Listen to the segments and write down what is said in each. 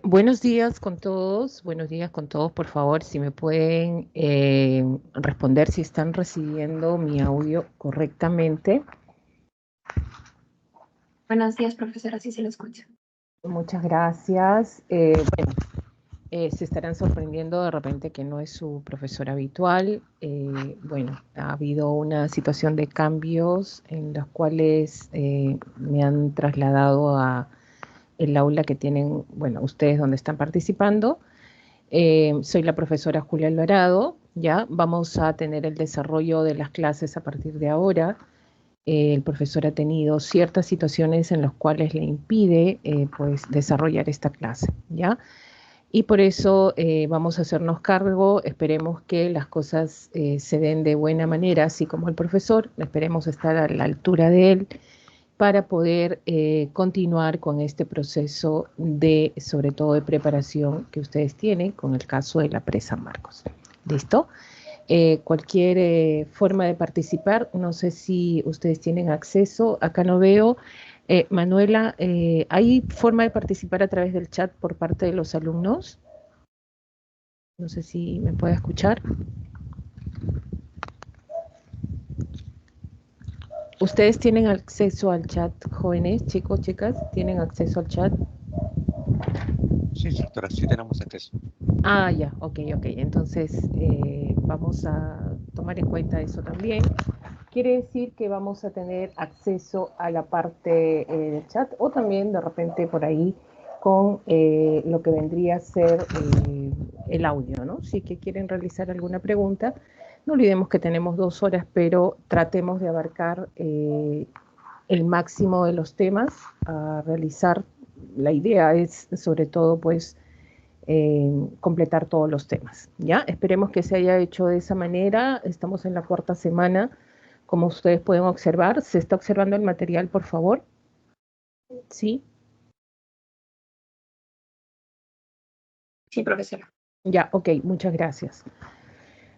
Buenos días con todos, por favor, si me pueden responder si están recibiendo mi audio correctamente. Buenos días, profesora, sí se lo escucha. Muchas gracias. Se estarán sorprendiendo de repente que no es su profesor habitual. Ha habido una situación de cambios en los cuales me han trasladado a el aula que tienen, bueno, ustedes donde están participando. Soy la profesora Julia Alvarado, ya vamos a tener el desarrollo de las clases a partir de ahora. El profesor ha tenido ciertas situaciones en las cuales le impide pues desarrollar esta clase, ¿ya? Y por eso vamos a hacernos cargo, esperemos que las cosas se den de buena manera, así como el profesor, esperemos estar a la altura de él para poder continuar con este proceso de, sobre todo de preparación que ustedes tienen con el caso de la presa Marcos. ¿Listo? Cualquier forma de participar, no sé si ustedes tienen acceso, acá no veo. Manuela, ¿hay forma de participar a través del chat por parte de los alumnos? No sé si me puede escuchar. ¿Ustedes tienen acceso al chat, jóvenes, chicos, chicas? ¿Tienen acceso al chat? Sí, doctora, sí tenemos acceso. Ah, ya, ok. Entonces vamos a tomar en cuenta eso también. Quiere decir que vamos a tener acceso a la parte del chat o también de repente por ahí con lo que vendría a ser el audio, ¿no? Si que quieren realizar alguna pregunta, no olvidemos que tenemos 2 horas, pero tratemos de abarcar el máximo de los temas a realizar. La idea es sobre todo pues completar todos los temas, ¿ya? Esperemos que se haya hecho de esa manera. Estamos en la 4ª semana. Como ustedes pueden observar, ¿se está observando el material, por favor? ¿Sí? Sí, profesora. Ya, ok, muchas gracias.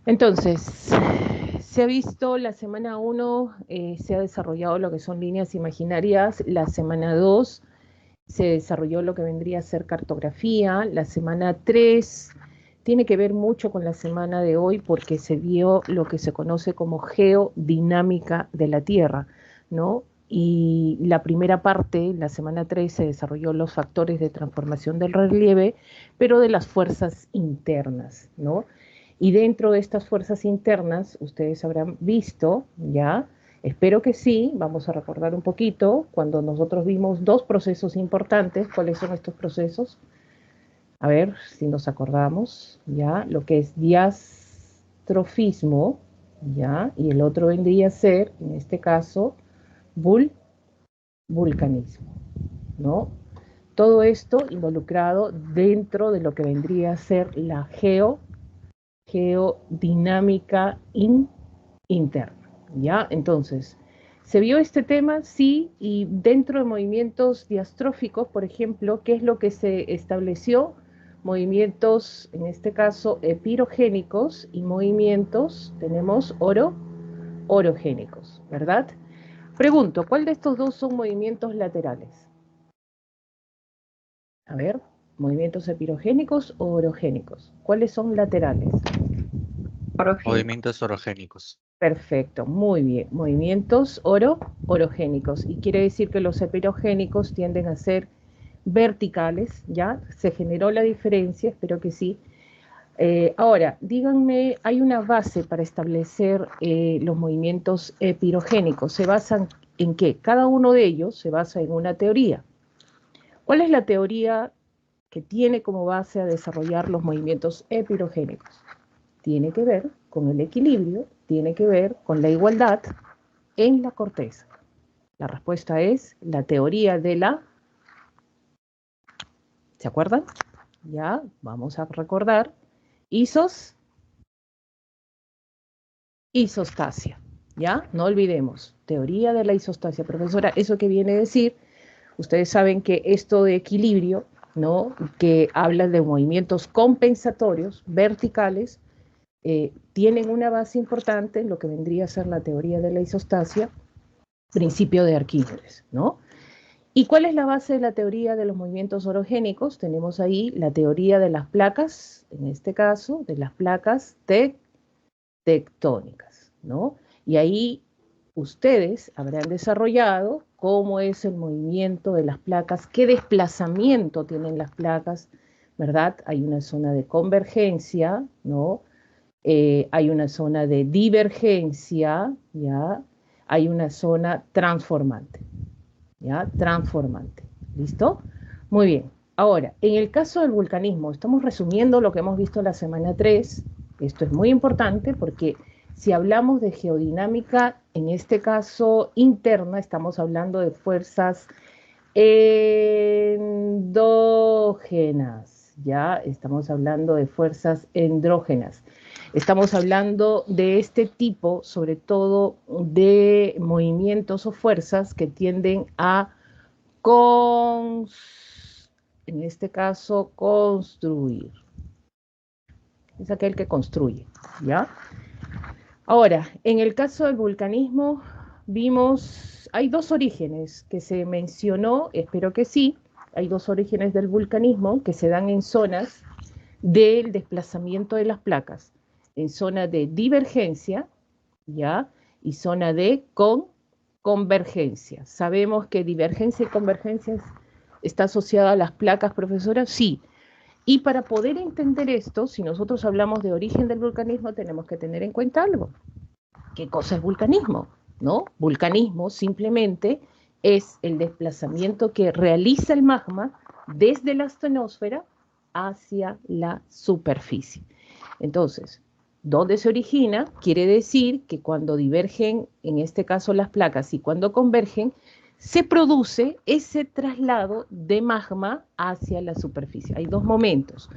Entonces, se ha visto la semana 1, se ha desarrollado lo que son líneas imaginarias. La semana 2 se desarrolló lo que vendría a ser cartografía. La semana 3 tiene que ver mucho con la semana de hoy porque se vio lo que se conoce como geodinámica de la Tierra, ¿no? Y la primera parte, la semana 3, se desarrolló los factores de transformación del relieve, pero de las fuerzas internas, ¿no? Y dentro de estas fuerzas internas, ustedes habrán visto, ¿ya? Espero que sí, vamos a recordar un poquito, cuando nosotros vimos 2 procesos importantes. ¿Cuáles son estos procesos? A ver si nos acordamos, ¿ya? Lo que es diastrofismo, ¿ya? Y el otro vendría a ser, en este caso, vulcanismo, ¿no? Todo esto involucrado dentro de lo que vendría a ser la geodinámica interna, ¿ya? Entonces, ¿se vio este tema? Sí, y dentro de movimientos diastróficos, por ejemplo, ¿qué es lo que se estableció? Movimientos, en este caso, epirogénicos y movimientos, tenemos orogénicos, ¿verdad? Pregunto, ¿cuál de estos dos son movimientos laterales? A ver, movimientos epirogénicos o orogénicos. ¿Cuáles son laterales? Movimientos orogénicos. Perfecto, muy bien. Movimientos orogénicos. Y quiere decir que los epirogénicos tienden a ser verticales, ¿ya? Se generó la diferencia, espero que sí. Ahora, díganme, hay una base para establecer los movimientos epirogénicos. ¿Se basan en qué? Cada uno de ellos se basa en una teoría. ¿Cuál es la teoría que tiene como base a desarrollar los movimientos epirogénicos? Tiene que ver con el equilibrio, tiene que ver con la igualdad en la corteza. La respuesta es la teoría de la... ¿Se acuerdan? Ya, vamos a recordar. Isostasia. ¿Ya? No olvidemos. Teoría de la isostasia. Profesora, ¿eso qué viene a decir? Ustedes saben que esto de equilibrio, ¿no? Que habla de movimientos compensatorios, verticales, tienen una base importante en lo que vendría a ser la teoría de la isostasia, principio de Arquímedes, ¿no? ¿Y cuál es la base de la teoría de los movimientos orogénicos? Tenemos ahí la teoría de las placas, en este caso, de las placas tectónicas, ¿no? Y ahí ustedes habrán desarrollado cómo es el movimiento de las placas, qué desplazamiento tienen las placas, ¿verdad? Hay una zona de convergencia, ¿no? Hay una zona de divergencia, ¿ya? Hay una zona transformante, ¿ya? Transformante, ¿listo? Muy bien. Ahora, en el caso del vulcanismo, estamos resumiendo lo que hemos visto la semana 3. Esto es muy importante porque si hablamos de geodinámica, en este caso interna, estamos hablando de fuerzas endógenas, ¿ya? Estamos hablando de fuerzas endógenas. Estamos hablando de este tipo, sobre todo, de movimientos o fuerzas que tienden a, en este caso, construir. Es aquel que construye, ¿ya? Ahora, en el caso del vulcanismo, vimos, hay dos orígenes que se mencionó, espero que sí, hay dos orígenes del vulcanismo que se dan en zonas del desplazamiento de las placas, en zona de divergencia, ¿ya? Y zona de convergencia. ¿Sabemos que divergencia y convergencia está asociada a las placas, profesora? Sí. Y para poder entender esto, si nosotros hablamos de origen del vulcanismo, tenemos que tener en cuenta algo. ¿Qué cosa es vulcanismo? ¿No? Vulcanismo simplemente es el desplazamiento que realiza el magma desde la astenosfera hacia la superficie. Entonces, ¿dónde se origina? Quiere decir que cuando divergen, en este caso las placas, y cuando convergen, se produce ese traslado de magma hacia la superficie. Hay dos momentos.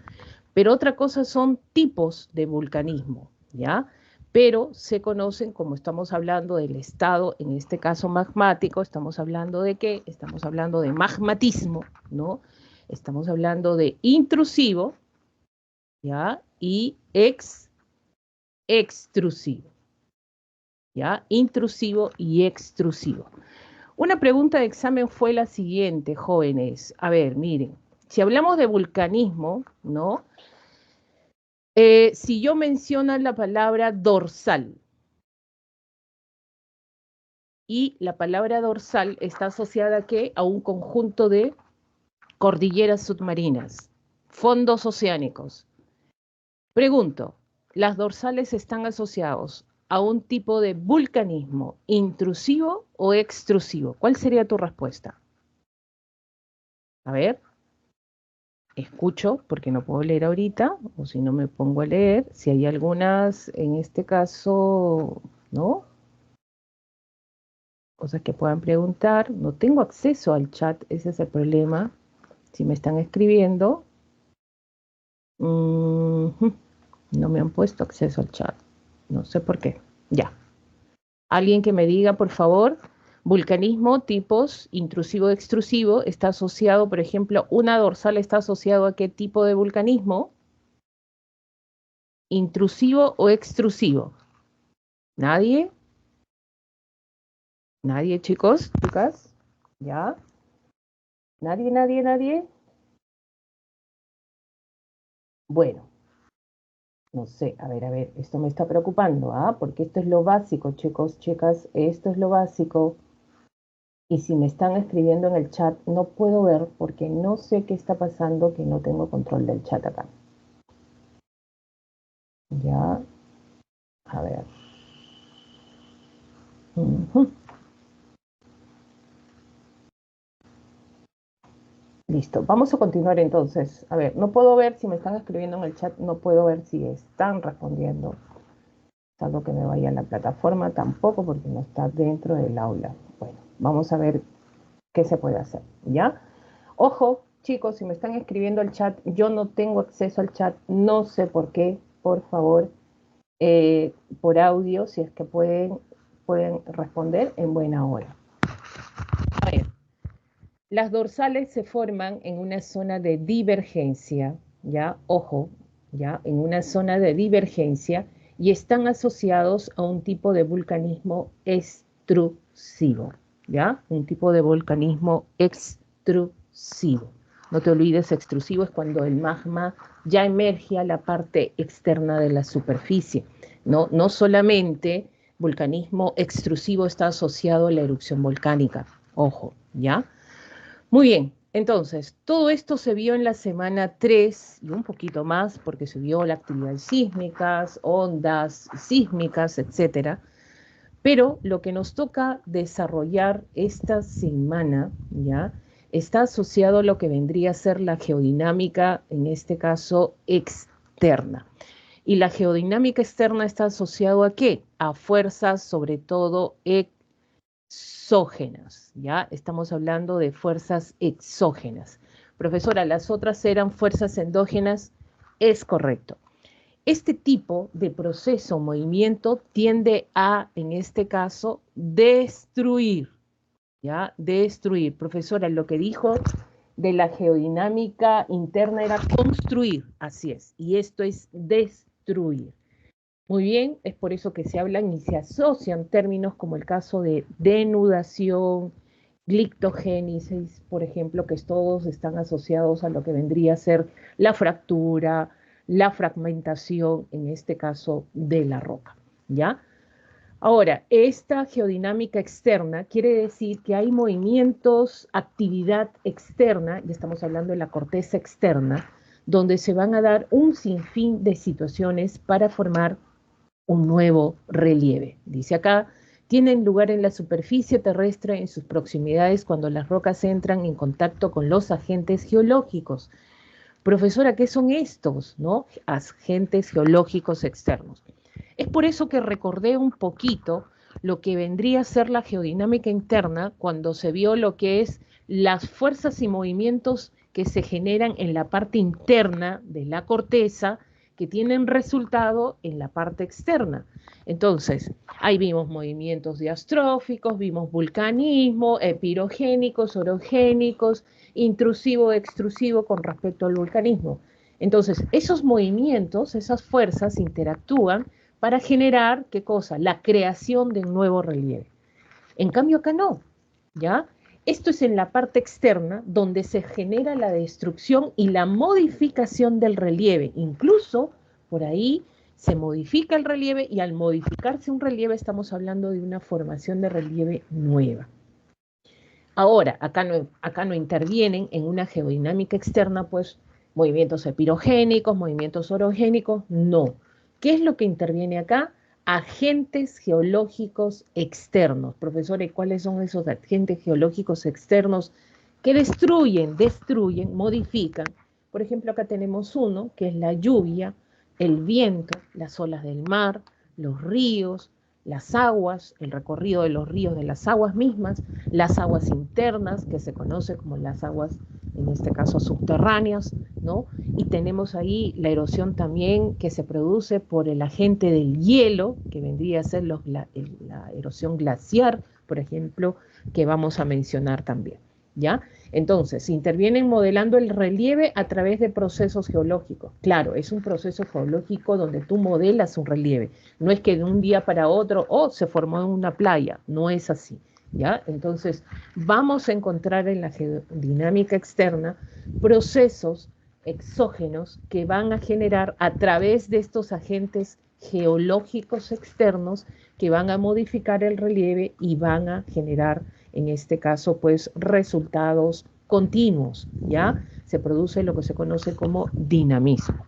Pero otra cosa son tipos de vulcanismo, ¿ya? Pero se conocen, como estamos hablando del estado, en este caso magmático, estamos hablando de qué? Estamos hablando de magmatismo, ¿no? Estamos hablando de intrusivo, ¿ya? Y extrusivo, ¿ya? Intrusivo y extrusivo. Una pregunta de examen fue la siguiente, jóvenes. A ver, miren, si hablamos de vulcanismo, ¿no? Si yo menciono la palabra dorsal, y la palabra dorsal está asociada ¿a qué? A un conjunto de cordilleras submarinas, fondos oceánicos. Pregunto, ¿las dorsales están asociados a un tipo de vulcanismo intrusivo o extrusivo? ¿Cuál sería tu respuesta? A ver, escucho porque no puedo leer ahorita, o si no me pongo a leer, si hay algunas, en este caso, ¿no? Cosas que puedan preguntar. No tengo acceso al chat, ese es el problema. Si me están escribiendo, no me han puesto acceso al chat. No sé por qué. Ya. Alguien que me diga, por favor, vulcanismo, tipos, intrusivo, extrusivo, está asociado, por ejemplo, una dorsal está asociado a qué tipo de vulcanismo, intrusivo o extrusivo. ¿Nadie? ¿Nadie, chicos? ¿Chicas? ¿Ya? ¿Nadie, nadie, nadie? Bueno. No sé, a ver, esto me está preocupando, ¿ah? Porque esto es lo básico, chicos, chicas, esto es lo básico. Y si me están escribiendo en el chat, no puedo ver porque no sé qué está pasando, que no tengo control del chat acá. Ya, a ver. Listo, vamos a continuar entonces. A ver, no puedo ver si me están escribiendo en el chat, no puedo ver si están respondiendo. Salvo que me vaya a la plataforma, tampoco porque no está dentro del aula. Bueno, vamos a ver qué se puede hacer, ¿ya? Ojo, chicos, si me están escribiendo al chat, yo no tengo acceso al chat, no sé por qué, por favor, por audio, si es que pueden responder en buena hora. A ver, las dorsales se forman en una zona de divergencia, ¿ya? Ojo, ¿ya? En una zona de divergencia y están asociados a un tipo de vulcanismo extrusivo, ¿ya? Un tipo de volcanismo extrusivo. No te olvides, extrusivo es cuando el magma ya emerge a la parte externa de la superficie. No solamente volcanismo extrusivo está asociado a la erupción volcánica. Ojo, ¿ya? Muy bien, entonces, todo esto se vio en la semana 3 y un poquito más, porque se vio la actividad sísmicas, ondas sísmicas, etcétera. Pero lo que nos toca desarrollar esta semana, ¿ya? Está asociado a lo que vendría a ser la geodinámica, en este caso externa. Y la geodinámica externa está asociado ¿a qué? A fuerzas, sobre todo exógenas, ¿ya? Estamos hablando de fuerzas exógenas. Profesora, las otras eran fuerzas endógenas, es correcto. Este tipo de proceso o movimiento tiende a, en este caso, destruir, ¿ya? Destruir. Profesora, lo que dijo de la geodinámica interna era construir, así es, y esto es destruir. Muy bien, es por eso que se hablan y se asocian términos como el caso de denudación, glictogénesis, por ejemplo, que todos están asociados a lo que vendría a ser la fractura, la fragmentación, en este caso, de la roca, ¿ya? Ahora, esta geodinámica externa quiere decir que hay movimientos, actividad externa, ya estamos hablando de la corteza externa, donde se van a dar un sinfín de situaciones para formar un nuevo relieve. Dice acá, tienen lugar en la superficie terrestre en sus proximidades cuando las rocas entran en contacto con los agentes geológicos. Profesora, ¿qué son estos, no? Agentes geológicos externos. Es por eso que recordé un poquito lo que vendría a ser la geodinámica interna cuando se vio lo que es las fuerzas y movimientos que se generan en la parte interna de la corteza que tienen resultado en la parte externa. Entonces, ahí vimos movimientos diastróficos, vimos vulcanismo, pirogénicos, orogénicos, intrusivo, extrusivo con respecto al vulcanismo. Entonces, esos movimientos, esas fuerzas interactúan para generar, ¿qué cosa? La creación de un nuevo relieve. En cambio acá no, ¿ya? Esto es en la parte externa donde se genera la destrucción y la modificación del relieve. Incluso por ahí se modifica el relieve y al modificarse un relieve estamos hablando de una formación de relieve nueva. Ahora, acá no intervienen en una geodinámica externa, pues, movimientos epirogénicos, movimientos orogénicos, no. ¿Qué es lo que interviene acá? Agentes geológicos externos. Profesores, ¿cuáles son esos agentes geológicos externos que destruyen, modifican? Por ejemplo, acá tenemos uno, que es la lluvia, el viento, las olas del mar, los ríos, las aguas, el recorrido de los ríos, de las aguas mismas, las aguas internas, que se conoce como las aguas, en este caso, subterráneas, ¿no? Y tenemos ahí la erosión también que se produce por el agente del hielo, que vendría a ser la erosión glaciar, por ejemplo, que vamos a mencionar también, ¿ya? Entonces, intervienen modelando el relieve a través de procesos geológicos. Claro, es un proceso geológico donde tú modelas un relieve. No es que de un día para otro, se formó en una playa. No es así, ¿ya? Entonces, vamos a encontrar en la geodinámica externa procesos exógenos que van a generar a través de estos agentes geológicos externos que van a modificar el relieve y van a generar, en este caso, pues, resultados continuos, ¿ya? Se produce lo que se conoce como dinamismo.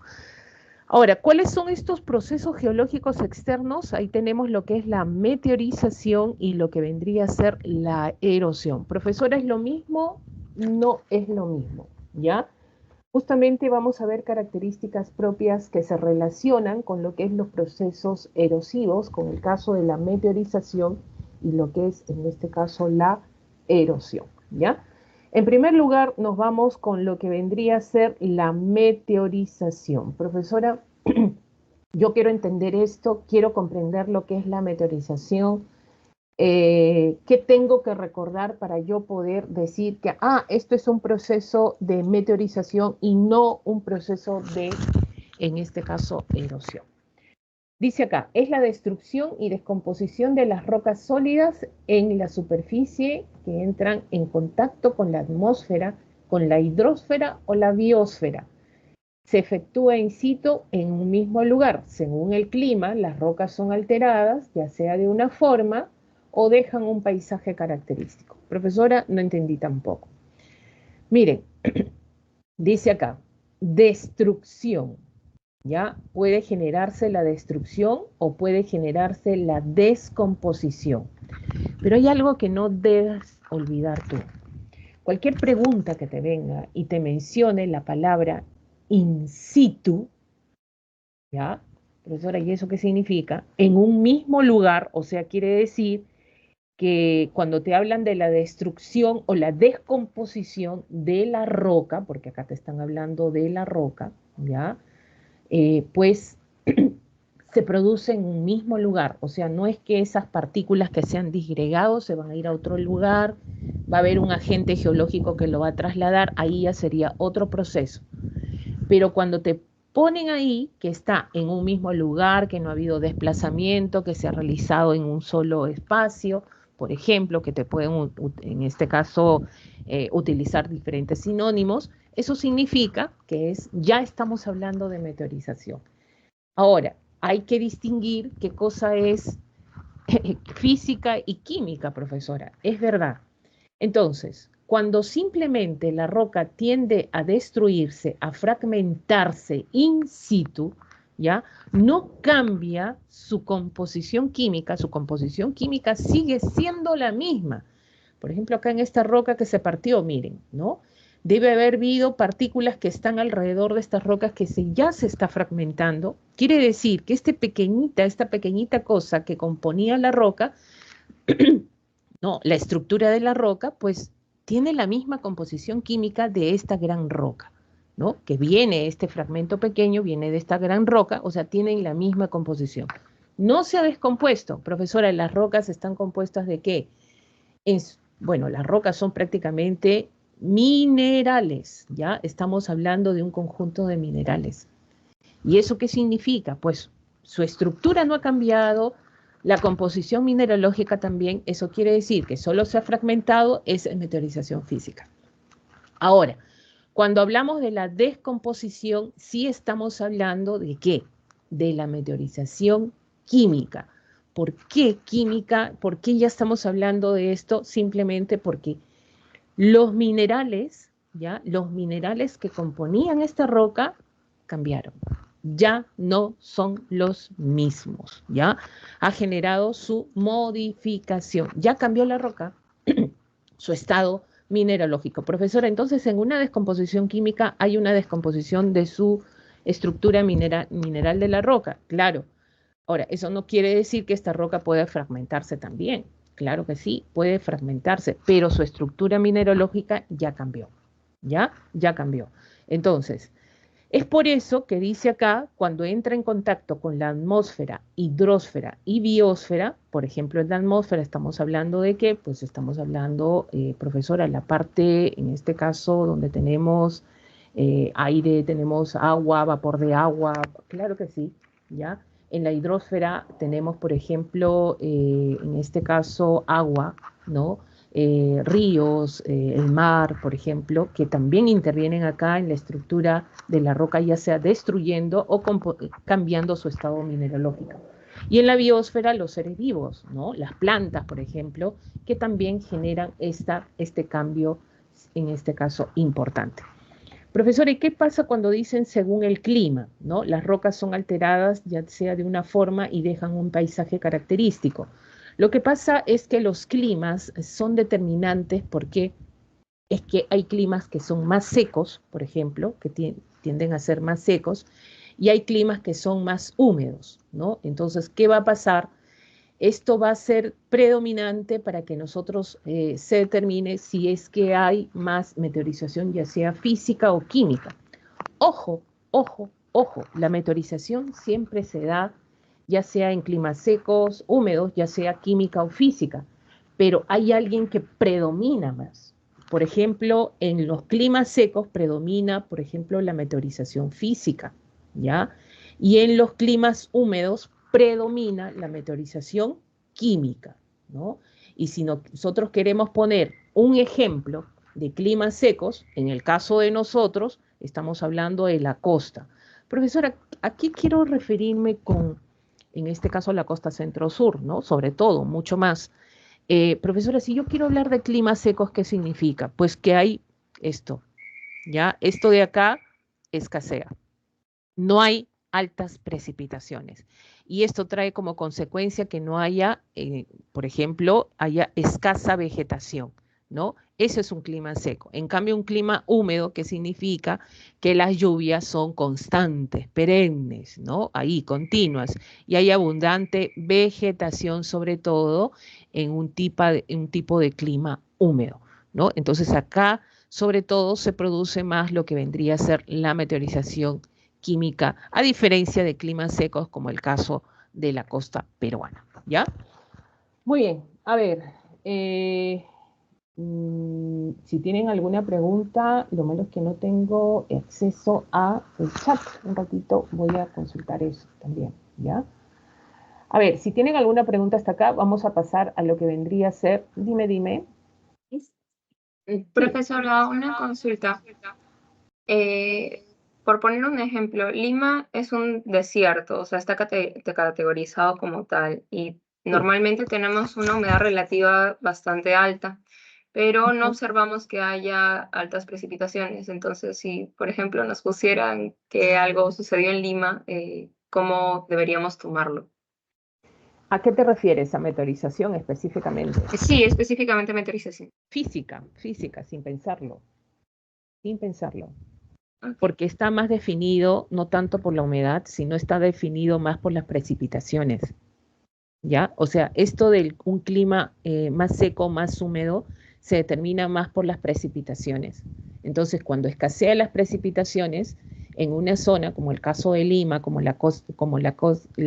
Ahora, ¿cuáles son estos procesos geológicos externos? Ahí tenemos lo que es la meteorización y lo que vendría a ser la erosión. Profesora, ¿es lo mismo? No es lo mismo, ¿ya? Justamente vamos a ver características propias que se relacionan con lo que es los procesos erosivos, con el caso de la meteorización y lo que es, en este caso, la erosión, ¿ya? En primer lugar, nos vamos con lo que vendría a ser la meteorización. Profesora, yo quiero entender esto, quiero comprender lo que es la meteorización. ¿Qué tengo que recordar para yo poder decir que, esto es un proceso de meteorización y no un proceso de, en este caso, erosión? Dice acá, es la destrucción y descomposición de las rocas sólidas en la superficie que entran en contacto con la atmósfera, con la hidrosfera o la biosfera. Se efectúa in situ en un mismo lugar. Según el clima, las rocas son alteradas, ya sea de una forma o dejan un paisaje característico. Profesora, no entendí tampoco. Miren, dice acá, destrucción. ¿Ya? Puede generarse la destrucción o puede generarse la descomposición. Pero hay algo que no debes olvidar tú. Cualquier pregunta que te venga y te mencione la palabra in situ, ¿ya? Profesora, ¿y eso qué significa? En un mismo lugar, o sea, quiere decir que cuando te hablan de la destrucción o la descomposición de la roca, porque acá te están hablando de la roca, ¿ya? Pues se produce en un mismo lugar, o sea, no es que esas partículas que se han disgregado se van a ir a otro lugar, va a haber un agente geológico que lo va a trasladar, ahí ya sería otro proceso. Pero cuando te ponen ahí que está en un mismo lugar, que no ha habido desplazamiento, que se ha realizado en un solo espacio, por ejemplo, que te pueden, en este caso, utilizar diferentes sinónimos, eso significa que ya estamos hablando de meteorización. Ahora, hay que distinguir qué cosa es física y química, profesora. Es verdad. Entonces, cuando simplemente la roca tiende a destruirse, a fragmentarse in situ, ¿ya? No cambia su composición química sigue siendo la misma. Por ejemplo, acá en esta roca que se partió, miren, ¿no? Debe haber habido partículas que están alrededor de estas rocas que ya se está fragmentando. Quiere decir que esta pequeñita cosa que componía la roca, no, la estructura de la roca, pues tiene la misma composición química de esta gran roca, ¿no? Que viene, este fragmento pequeño viene de esta gran roca, o sea, tienen la misma composición. No se ha descompuesto. Profesora, ¿las rocas están compuestas de qué? Bueno, las rocas son prácticamente minerales, ¿ya? Estamos hablando de un conjunto de minerales. ¿Y eso qué significa? Pues su estructura no ha cambiado, la composición mineralógica también, eso quiere decir que solo se ha fragmentado, es meteorización física. Ahora, cuando hablamos de la descomposición, sí estamos hablando de ¿qué? De la meteorización química. ¿Por qué química? ¿Por qué ya estamos hablando de esto? Simplemente porque los minerales, ¿ya? Los minerales que componían esta roca cambiaron. Ya no son los mismos, ¿ya? Ha generado su modificación. Ya cambió la roca, su estado mineralógico. Profesora, entonces en una descomposición química hay una descomposición de su estructura mineral de la roca, claro. Ahora, eso no quiere decir que esta roca pueda fragmentarse también. Claro que sí, puede fragmentarse, pero su estructura mineralógica ya cambió. ¿Ya? Ya cambió. Entonces, es por eso que dice acá, cuando entra en contacto con la atmósfera, hidrosfera y biosfera, por ejemplo, en la atmósfera estamos hablando de qué? Pues estamos hablando, profesora, la parte, en este caso, donde tenemos aire, tenemos agua, vapor de agua, claro que sí, ¿ya? En la hidrosfera tenemos, por ejemplo, en este caso, agua, ¿no? Ríos, el mar, por ejemplo, que también intervienen acá en la estructura de la roca, ya sea destruyendo o cambiando su estado mineralógico. Y en la biosfera, los seres vivos, ¿no? Las plantas, por ejemplo, que también generan este cambio, en este caso, importante. Profesora, ¿y qué pasa cuando dicen según el clima? ¿No? Las rocas son alteradas, ya sea de una forma, y dejan un paisaje característico. Lo que pasa es que los climas son determinantes porque es que hay climas que son más secos, por ejemplo, que tienden a ser más secos, y hay climas que son más húmedos, ¿no? Entonces, ¿qué va a pasar? Esto va a ser predominante para que nosotros se determine si es que hay más meteorización, ya sea física o química. Ojo, ojo, ojo, la meteorización siempre se da ya sea en climas secos, húmedos, ya sea química o física, pero hay alguien que predomina más. Por ejemplo, en los climas secos predomina, por ejemplo, la meteorización física, ¿ya? Y en los climas húmedos predomina la meteorización química, ¿no? Y si nosotros queremos poner un ejemplo de climas secos, en el caso de nosotros, estamos hablando de la costa. Profesora, ¿a qué quiero referirme con, en este caso, la costa centro-sur, ¿no? Sobre todo, mucho más. Profesora, si yo quiero hablar de climas secos, ¿qué significa? Pues que hay esto, ¿ya? Esto de acá escasea. No hay altas precipitaciones. Y esto trae como consecuencia que no haya, por ejemplo, haya escasa vegetación, ¿no? Eso es un clima seco. En cambio, un clima húmedo, que significa que las lluvias son constantes, perennes, ¿no? Ahí, continuas. Y hay abundante vegetación, sobre todo en un tipo de clima húmedo, ¿no? Entonces acá, sobre todo, se produce más lo que vendría a ser la meteorización química, a diferencia de climas secos como el caso de la costa peruana, ¿ya? Muy bien, a ver, si tienen alguna pregunta, lo malo es que no tengo acceso a el chat. Un ratito voy a consultar eso también, ¿ya? A ver, si tienen alguna pregunta hasta acá, vamos a pasar a lo que vendría a ser, dime. Profesora, una consulta. Por poner un ejemplo, Lima es un desierto, o sea, está categorizado como tal y normalmente tenemos una humedad relativa bastante alta, pero no observamos que haya altas precipitaciones. Entonces, si, por ejemplo, nos pusieran que algo sucedió en Lima, ¿cómo deberíamos tomarlo? ¿A qué te refieres? ¿A meteorización específicamente? Sí, específicamente meteorización. Física, sin pensarlo, sin pensarlo. Ok. Porque está más definido no tanto por la humedad, sino está definido más por las precipitaciones, ¿ya? O sea, esto de un clima más seco, más húmedo, se determina más por las precipitaciones. Entonces, cuando escasean las precipitaciones en una zona, como el caso de Lima, como la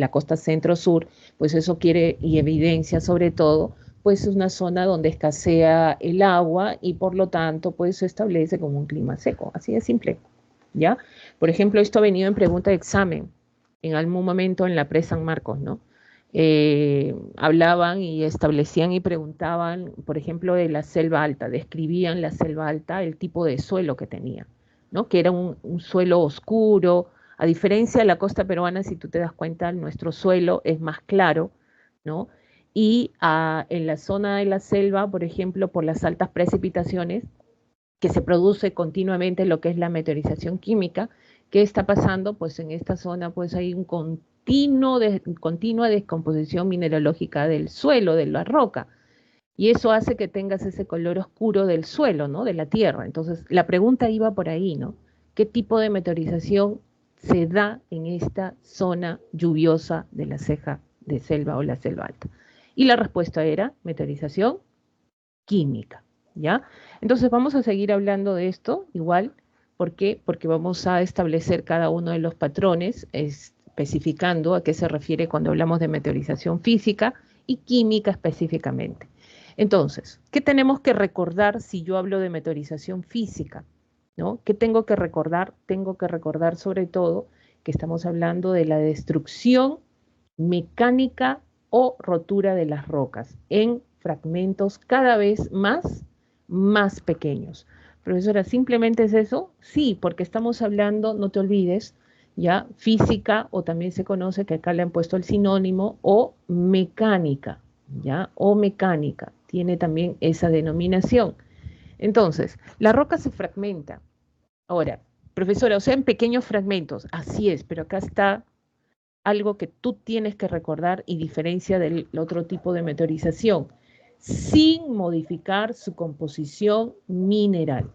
costa centro-sur, pues eso quiere y evidencia sobre todo, pues es una zona donde escasea el agua y por lo tanto, pues se establece como un clima seco, así de simple. ¿Ya? Por ejemplo, esto ha venido en pregunta de examen en algún momento en la pre-San Marcos, ¿no? Hablaban y establecían y preguntaban, por ejemplo, de la selva alta, describían la selva alta, el tipo de suelo que tenía, ¿no? Que era un suelo oscuro, a diferencia de la costa peruana, si tú te das cuenta, nuestro suelo es más claro, ¿no? Y en la zona de la selva, por ejemplo, por las altas precipitaciones, que se produce continuamente lo que es la meteorización química. ¿Qué está pasando? Pues en esta zona pues hay un continua descomposición mineralógica del suelo, de la roca, y eso hace que tengas ese color oscuro del suelo, ¿no? De la tierra. Entonces, la pregunta iba por ahí, ¿no? ¿Qué tipo de meteorización se da en esta zona lluviosa de la ceja de selva o la selva alta? Y la respuesta era meteorización química, ¿ya? Entonces vamos a seguir hablando de esto igual, ¿por qué? Porque vamos a establecer cada uno de los patrones, especificando a qué se refiere cuando hablamos de meteorización física y química específicamente. Entonces, ¿qué tenemos que recordar si yo hablo de meteorización física? ¿No? ¿Qué tengo que recordar? Tengo que recordar sobre todo que estamos hablando de la destrucción mecánica o rotura de las rocas en fragmentos cada vez más pequeños. Profesora, ¿simplemente es eso? Sí, porque estamos hablando, no te olvides, ya, física, o también se conoce que acá le han puesto el sinónimo, o mecánica, ya, o mecánica, tiene también esa denominación. Entonces, la roca se fragmenta. Ahora, profesora, o sea, en pequeños fragmentos, así es, pero acá está algo que tú tienes que recordar y diferencia del otro tipo de meteorización, sin modificar su composición mineral,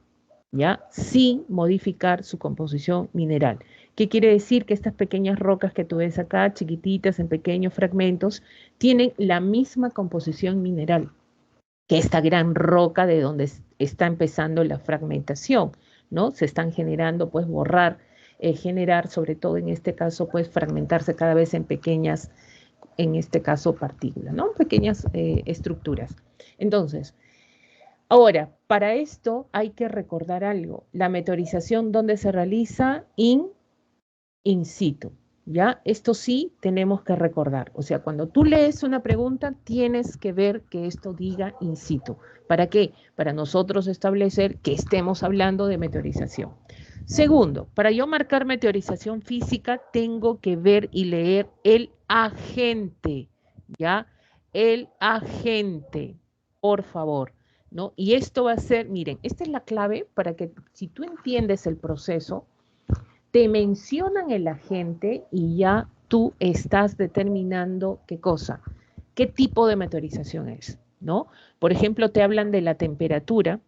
¿ya? Sin modificar su composición mineral. ¿Qué quiere decir? Que estas pequeñas rocas que tú ves acá, chiquititas, en pequeños fragmentos, tienen la misma composición mineral que esta gran roca de donde está empezando la fragmentación, ¿no? Se están generando, pues, generar, sobre todo en este caso, pues, fragmentarse cada vez en pequeñas, en este caso, partículas, ¿no? Pequeñas estructuras. Entonces, ahora, para esto hay que recordar algo. La meteorización, ¿dónde se realiza? In situ, ¿Ya? Esto sí tenemos que recordar. O sea, cuando tú lees una pregunta, tienes que ver que esto diga in situ. ¿Para qué? Para nosotros establecer que estemos hablando de meteorización. Segundo, para yo marcar meteorización física, tengo que ver y leer el agente, ¿ya? El agente, por favor, ¿no? Y esto va a ser, miren, esta es la clave para que si tú entiendes el proceso, te mencionan el agente y ya tú estás determinando qué cosa, qué tipo de meteorización es, ¿no? Por ejemplo, te hablan de la temperatura,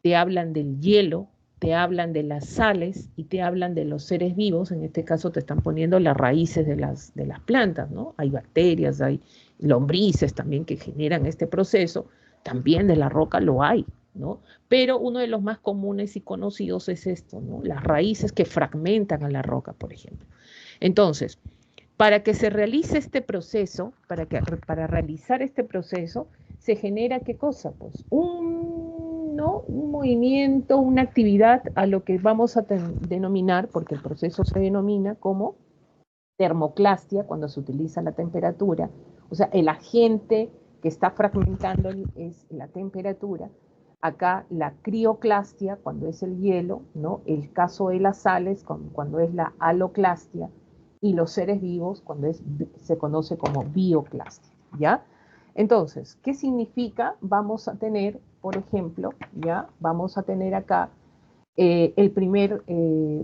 te hablan del hielo, te hablan de las sales y te hablan de los seres vivos. En este caso te están poniendo las raíces de las plantas, ¿no? Hay bacterias, hay lombrices también que generan este proceso, también de la roca lo hay, ¿no? Pero uno de los más comunes y conocidos es esto, ¿no? Las raíces que fragmentan a la roca, por ejemplo. Entonces, para que se realice este proceso, para realizar este proceso, se genera ¿qué cosa? Pues ¿no? Un movimiento, una actividad a lo que vamos a denominar, porque el proceso se denomina como termoclastia, cuando se utiliza la temperatura, o sea, el agente que está fragmentando es la temperatura. Acá la crioclastia, cuando es el hielo, ¿no? El caso de las sales, cuando es la haloclastia, y los seres vivos, cuando se conoce como bioclastia, ¿ya? Entonces, ¿qué significa? Vamos a tener, por ejemplo, ¿ya? Vamos a tener acá el primer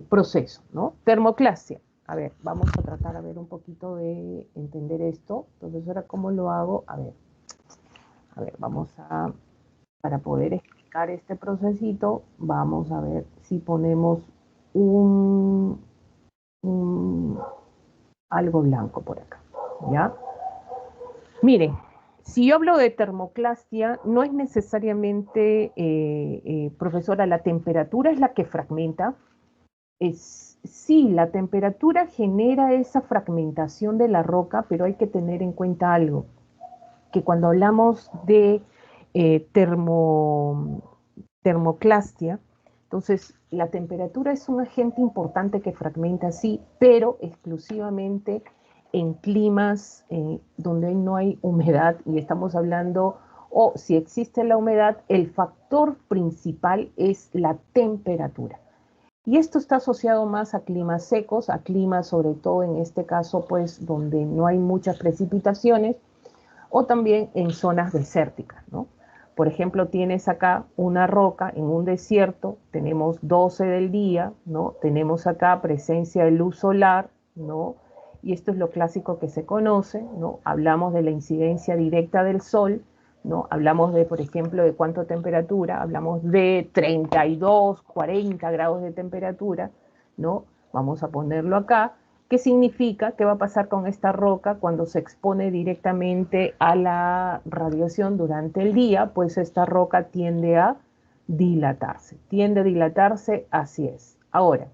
proceso, ¿no? Termoclastia. A ver, vamos a tratar a ver un poquito de entender esto. Entonces, ahora, ¿cómo lo hago? A ver, para poder explicar este procesito, vamos a ver si ponemos algo blanco por acá, ¿ya? Miren, si yo hablo de termoclastia, no es necesariamente, profesora, la temperatura es la que fragmenta. Sí, la temperatura genera esa fragmentación de la roca, pero hay que tener en cuenta algo, que cuando hablamos de termoclastia, entonces la temperatura es un agente importante que fragmenta, sí, pero exclusivamente en climas donde no hay humedad, y estamos hablando, o si existe la humedad, el factor principal es la temperatura. Y esto está asociado más a climas secos, a climas sobre todo en este caso, pues donde no hay muchas precipitaciones, o también en zonas desérticas, ¿no? Por ejemplo, tienes acá una roca en un desierto, tenemos 12 del día, ¿no? Tenemos acá presencia de luz solar, ¿no? Y esto es lo clásico que se conoce, ¿no? Hablamos de la incidencia directa del sol, ¿no? Hablamos de, por ejemplo, de cuánta temperatura, hablamos de 32, 40 grados de temperatura, ¿no? Vamos a ponerlo acá. ¿Qué significa? ¿Qué va a pasar con esta roca cuando se expone directamente a la radiación durante el día? Pues esta roca tiende a dilatarse, así es. Ahora,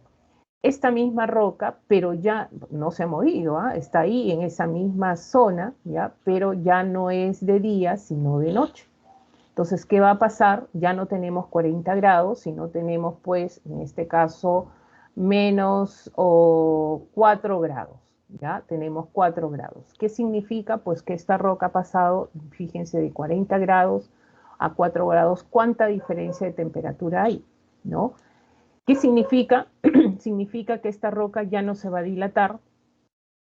esta misma roca, pero ya no se ha movido, ¿eh? Está ahí en esa misma zona, ¿ya? Pero ya no es de día, sino de noche. Entonces, ¿qué va a pasar? Ya no tenemos 40 grados, sino tenemos, pues, en este caso, menos 4 grados, ¿ya? Tenemos 4 grados. ¿Qué significa? Pues que esta roca ha pasado, fíjense, de 40 grados a 4 grados. ¿Cuánta diferencia de temperatura hay? ¿No? ¿Qué significa? Significa que esta roca ya no se va a dilatar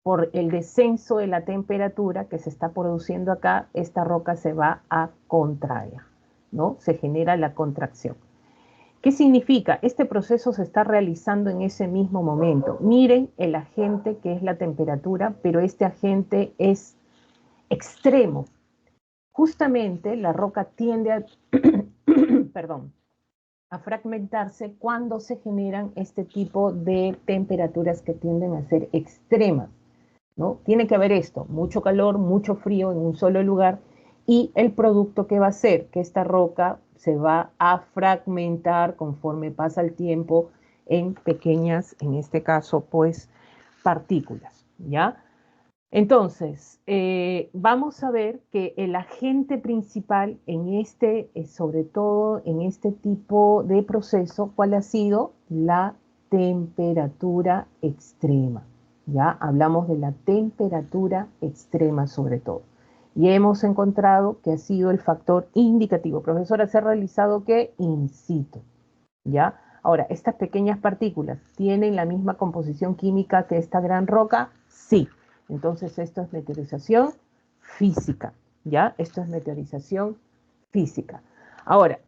por el descenso de la temperatura que se está produciendo acá. Esta roca se va a contraer, ¿no? Se genera la contracción. ¿Qué significa? Este proceso se está realizando en ese mismo momento. Miren el agente que es la temperatura, pero este agente es extremo. Justamente la roca tiende a, perdón, a fragmentarse cuando se generan este tipo de temperaturas que tienden a ser extremas, ¿no? Tiene que haber esto, mucho calor, mucho frío en un solo lugar, y el producto que va a ser que esta roca se va a fragmentar conforme pasa el tiempo en pequeñas, en este caso, pues, partículas, ¿ya? Entonces, vamos a ver que el agente principal en sobre todo en este tipo de proceso, ¿cuál ha sido? La temperatura extrema, Ya hablamos de la temperatura extrema sobre todo. Y hemos encontrado que ha sido el factor indicativo. Profesora, ¿se ha realizado qué? In situ. ¿Ya? Ahora, ¿estas pequeñas partículas tienen la misma composición química que esta gran roca? Sí. Entonces esto es meteorización física, ¿ya? Esto es meteorización física. Ahora,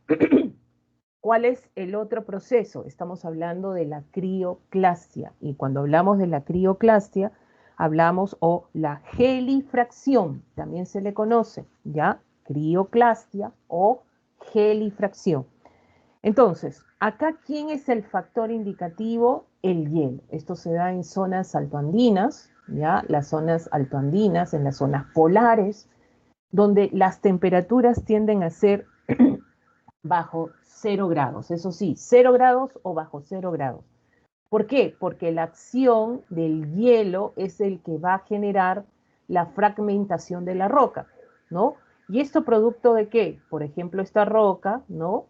¿cuál es el otro proceso? Estamos hablando de la crioclastia. Y cuando hablamos de la crioclastia, hablamos o la gelifracción, también se le conoce, ¿ya? Crioclastia o gelifracción. Entonces, acá, ¿quién es el factor indicativo? El hielo. Esto se da en zonas altoandinas, ¿ya? Las zonas altoandinas, en las zonas polares, donde las temperaturas tienden a ser bajo 0 grados. Eso sí, 0 grados o bajo 0 grados. ¿Por qué? Porque la acción del hielo es el que va a generar la fragmentación de la roca, ¿no? ¿Y esto producto de qué? Por ejemplo, esta roca, ¿no?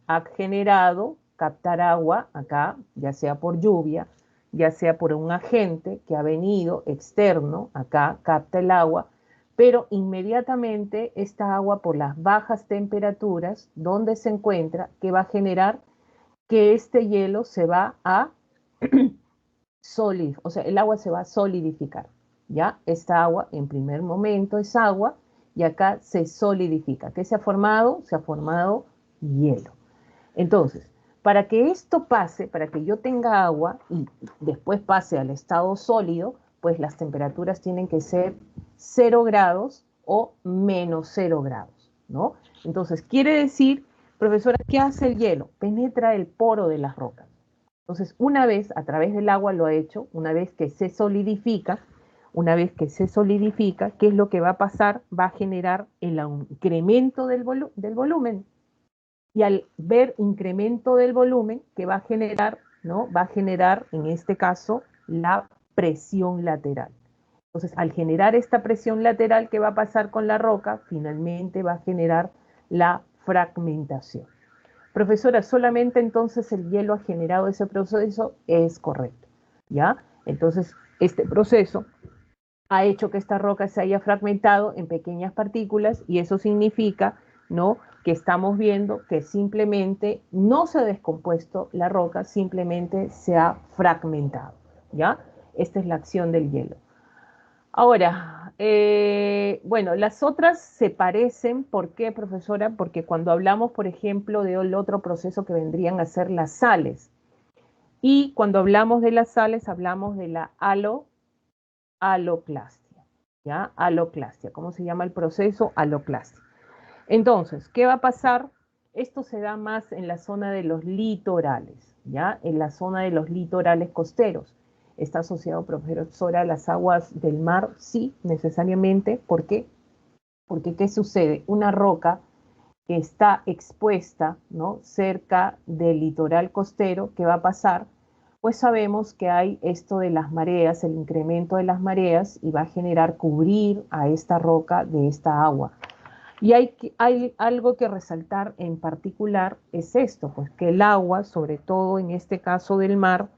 Ha generado captar agua acá, ya sea por lluvia, ya sea por un agente que ha venido externo, acá capta el agua, pero inmediatamente esta agua por las bajas temperaturas, donde se encuentra, que va a generar que este hielo se va a o sea, el agua se va a solidificar, ¿ya? Esta agua en primer momento es agua y acá se solidifica. ¿Qué se ha formado? Se ha formado hielo. Entonces, para que esto pase, para que yo tenga agua y después pase al estado sólido, pues las temperaturas tienen que ser 0 grados o menos 0 grados, ¿no? Entonces, quiere decir, profesora, ¿qué hace el hielo? Penetra el poro de las rocas. Entonces, una vez, a través del agua lo ha hecho, una vez que se solidifica, ¿qué es lo que va a pasar? Va a generar el incremento del volumen. Y al ver incremento del volumen, que va a generar, ¿no? Va a generar, en este caso, la presión lateral. Entonces, al generar esta presión lateral, ¿qué va a pasar con la roca? Finalmente va a generar la fragmentación. Profesora, solamente entonces el hielo ha generado ese proceso, es correcto, ¿ya? Entonces, este proceso ha hecho que esta roca se haya fragmentado en pequeñas partículas y eso significa, ¿no?, que estamos viendo que simplemente no se ha descompuesto la roca, simplemente se ha fragmentado, ¿ya? Esta es la acción del hielo. Ahora, bueno, las otras se parecen. ¿Por qué, profesora? Porque cuando hablamos, por ejemplo, del otro proceso que vendrían a ser las sales, y cuando hablamos de las sales, hablamos de la aloclastia, ¿ya? Aloclastia. ¿Cómo se llama el proceso? Aloclastia. Entonces, ¿qué va a pasar? Esto se da más en la zona de los litorales, ¿ya? En la zona de los litorales costeros. ¿Está asociado, profesora, a las aguas del mar? Sí, necesariamente. ¿Por qué? Porque, ¿qué sucede? Una roca que está expuesta, ¿no?, cerca del litoral costero, ¿qué va a pasar? Pues sabemos que hay esto de las mareas, el incremento de las mareas, y va a generar cubrir a esta roca de esta agua. Y hay algo que resaltar en particular, es esto, pues que el agua, sobre todo en este caso del mar,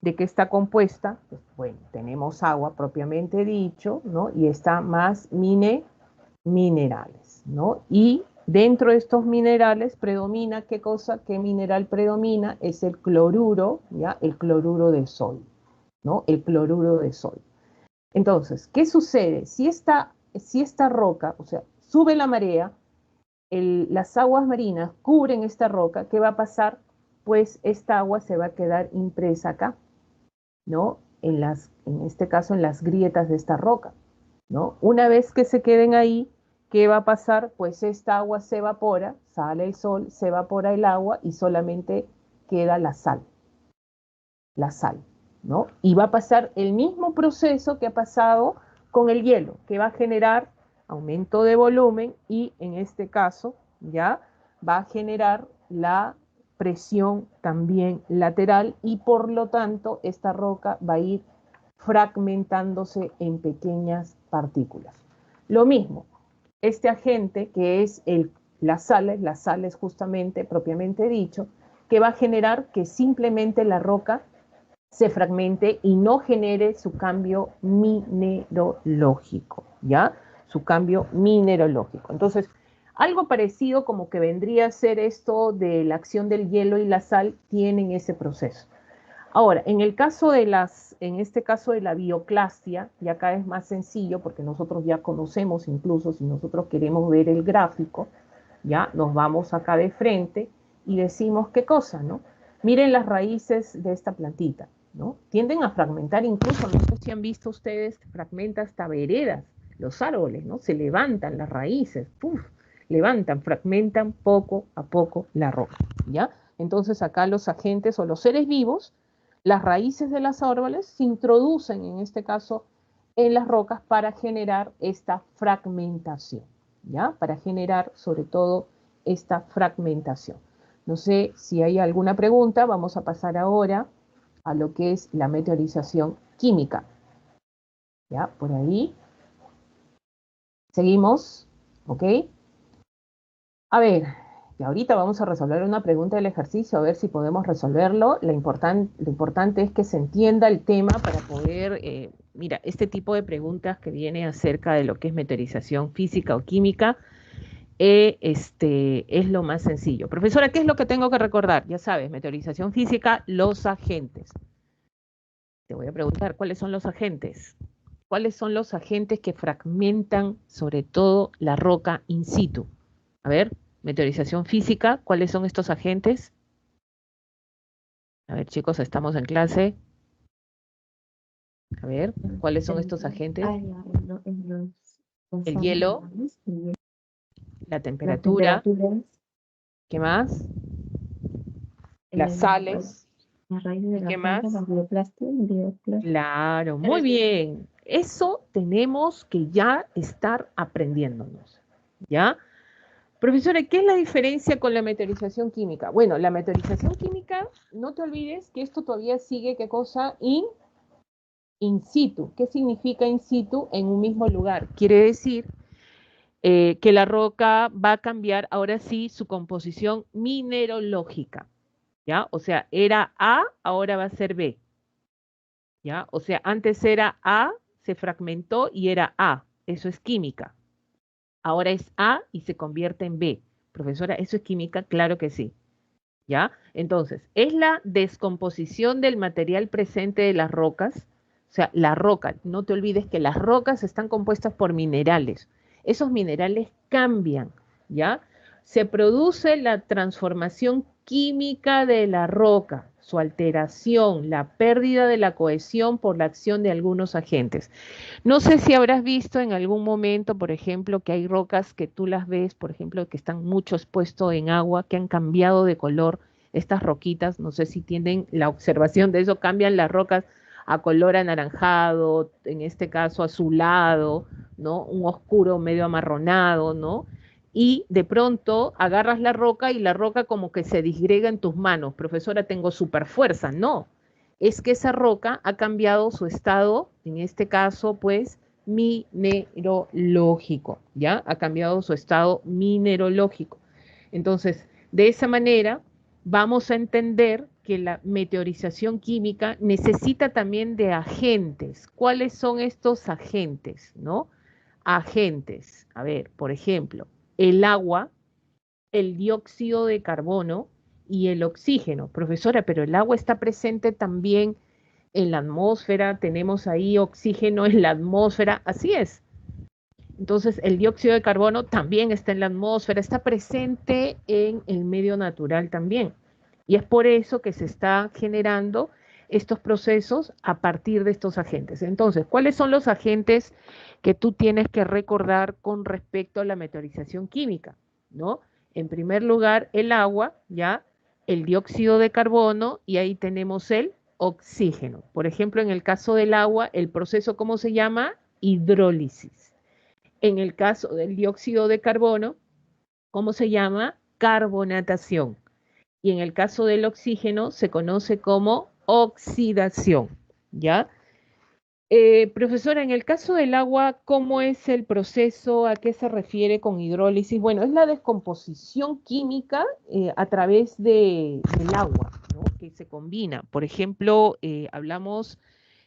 ¿de qué está compuesta? Pues bueno, tenemos agua propiamente dicho, ¿no? Y está más minerales, ¿no? Y dentro de estos minerales predomina, ¿qué cosa? ¿Qué mineral predomina? Es el cloruro, ¿ya? El cloruro de sodio, ¿no? El cloruro de sodio. Entonces, ¿qué sucede? Si esta roca, o sea, sube la marea, las aguas marinas cubren esta roca, ¿qué va a pasar? Pues esta agua se va a quedar impresa acá, ¿no? En este caso, en las grietas de esta roca, ¿no? Una vez que se queden ahí, ¿qué va a pasar? Pues esta agua se evapora, sale el sol, se evapora el agua y solamente queda la sal, ¿no? Y va a pasar el mismo proceso que ha pasado con el hielo, que va a generar aumento de volumen y en este caso ya va a generar la presión también lateral y por lo tanto esta roca va a ir fragmentándose en pequeñas partículas. Lo mismo, este agente que es las sales justamente, propiamente dicho, que va a generar que simplemente la roca se fragmente y no genere su cambio mineralógico, ¿ya? Su cambio mineralógico. Entonces, algo parecido como que vendría a ser esto de la acción del hielo y la sal, tienen ese proceso. Ahora, en este caso de la bioclastia, y acá es más sencillo porque nosotros ya conocemos, incluso si nosotros queremos ver el gráfico, ya nos vamos acá de frente y decimos qué cosa, ¿no? Miren las raíces de esta plantita, ¿no? Tienden a fragmentar incluso, no sé si han visto ustedes, fragmenta hasta veredas, los árboles, ¿no? Se levantan las raíces, ¡puf! Levantan, fragmentan poco a poco la roca, ¿ya? Entonces acá los agentes o los seres vivos, las raíces de los árboles se introducen en este caso en las rocas para generar esta fragmentación, ¿ya? Para generar sobre todo esta fragmentación. No sé si hay alguna pregunta, vamos a pasar ahora a lo que es la meteorización química. ¿Ya? Por ahí. Seguimos, ¿ok? A ver, y ahorita vamos a resolver una pregunta del ejercicio, a ver si podemos resolverlo. Lo importante es que se entienda el tema para poder, mira, este tipo de preguntas que viene acerca de lo que es meteorización física o química, es lo más sencillo. Profesora, ¿qué es lo que tengo que recordar? Ya sabes, meteorización física, los agentes. Te voy a preguntar, ¿cuáles son los agentes? ¿Cuáles son los agentes que fragmentan sobre todo la roca in situ? A ver, meteorización física, ¿cuáles son estos agentes? A ver, chicos, estamos en clase. A ver, ¿cuáles son estos agentes? El hielo, la temperatura, ¿qué más? Las sales, ¿qué más? Claro, muy bien. Eso tenemos que ya estar aprendiéndonos, ¿ya? Profesora, ¿qué es la diferencia con la meteorización química? Bueno, la meteorización química, no te olvides que esto todavía sigue, ¿qué cosa? In situ. ¿Qué significa in situ? En un mismo lugar. Quiere decir que la roca va a cambiar ahora sí su composición mineralógica, ¿ya? O sea, era A, ahora va a ser B, ¿ya? O sea, antes era A, se fragmentó y era A. Eso es química. Ahora es A y se convierte en B. Profesora, ¿eso es química? Claro que sí. ¿Ya? Entonces, es la descomposición del material presente de las rocas. O sea, la roca, no te olvides que las rocas están compuestas por minerales. Esos minerales cambian, ¿ya? Se produce la transformación química de la roca, su alteración, la pérdida de la cohesión por la acción de algunos agentes. No sé si habrás visto en algún momento, por ejemplo, que hay rocas que tú las ves, por ejemplo, que están mucho expuestos en agua, que han cambiado de color. Estas roquitas, no sé si tienen la observación de eso, cambian las rocas a color anaranjado, en este caso azulado, ¿no? Un oscuro medio amarronado, ¿no? Y de pronto agarras la roca y la roca como que se disgrega en tus manos. Profesora, tengo super fuerza. No, es que esa roca ha cambiado su estado, en este caso, pues, mineralógico, ¿ya? Ha cambiado su estado mineralógico. Entonces, de esa manera, vamos a entender que la meteorización química necesita también de agentes. ¿Cuáles son estos agentes, no? Agentes, a ver, por ejemplo, el agua, el dióxido de carbono y el oxígeno. Profesora, pero el agua está presente también en la atmósfera, tenemos ahí oxígeno en la atmósfera, así es. Entonces, el dióxido de carbono también está en la atmósfera, está presente en el medio natural también. Y es por eso que se está generando estos procesos a partir de estos agentes. Entonces, ¿cuáles son los agentes que tú tienes que recordar con respecto a la meteorización química? ¿No? En primer lugar, el agua, ¿ya? El dióxido de carbono y ahí tenemos el oxígeno. Por ejemplo, en el caso del agua, el proceso, ¿cómo se llama? Hidrólisis. En el caso del dióxido de carbono, ¿cómo se llama? Carbonatación. Y en el caso del oxígeno se conoce como oxidación, ¿ya? Profesora, en el caso del agua, ¿cómo es el proceso? ¿A qué se refiere con hidrólisis? Bueno, es la descomposición química a través del agua, ¿no? ¿no? Que se combina. Por ejemplo, hablamos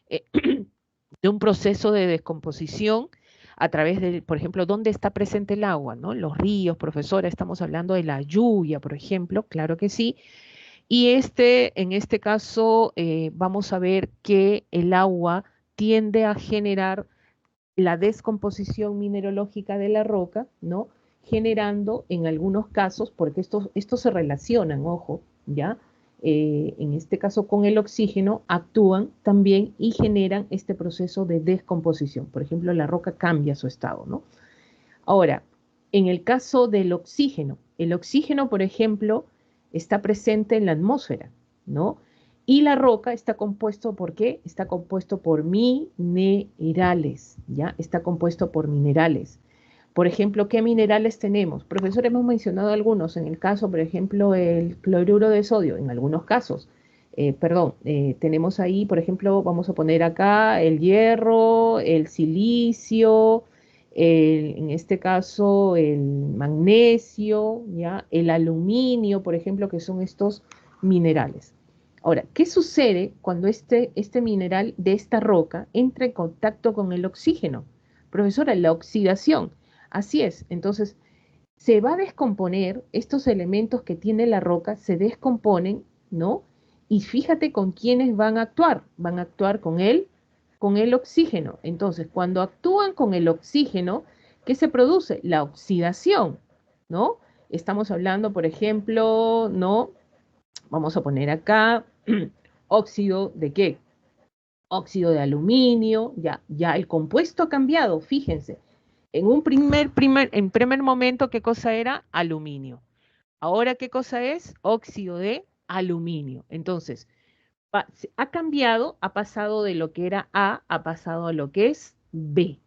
de un proceso de descomposición a través de, por ejemplo, ¿dónde está presente el agua? ¿No? Los ríos, profesora, estamos hablando de la lluvia, por ejemplo, claro que sí. Y en este caso, vamos a ver que el agua tiende a generar la descomposición mineralógica de la roca, ¿no? Generando en algunos casos, porque estos se relacionan, ojo, ¿ya? En este caso con el oxígeno, actúan también y generan este proceso de descomposición. Por ejemplo, la roca cambia su estado, ¿no? Ahora, en el caso del oxígeno, el oxígeno, por ejemplo, está presente en la atmósfera, ¿no? Y la roca está compuesto, ¿por qué? Está compuesto por minerales, ¿ya? Está compuesto por minerales. Por ejemplo, ¿qué minerales tenemos? Profesor, hemos mencionado algunos. En el caso, por ejemplo, el cloruro de sodio, en algunos casos. Tenemos ahí, por ejemplo, vamos a poner acá el hierro, el silicio, en este caso el magnesio, ¿ya? El aluminio, por ejemplo, que son estos minerales. Ahora, ¿qué sucede cuando este mineral de esta roca entra en contacto con el oxígeno? Profesora, la oxidación. Así es. Entonces, se va a descomponer, estos elementos que tiene la roca se descomponen, ¿no? Y fíjate con quiénes van a actuar. Van a actuar con el oxígeno. Entonces, cuando actúan con el oxígeno, ¿qué se produce? La oxidación, ¿no? Estamos hablando, por ejemplo, ¿no? Vamos a poner acá óxido de qué? Óxido de aluminio, ya el compuesto ha cambiado, fíjense. En un primer momento, ¿qué cosa era? Aluminio. Ahora, ¿qué cosa es? Óxido de aluminio. Entonces, ha cambiado, ha pasado de lo que era A, ha pasado a lo que es B.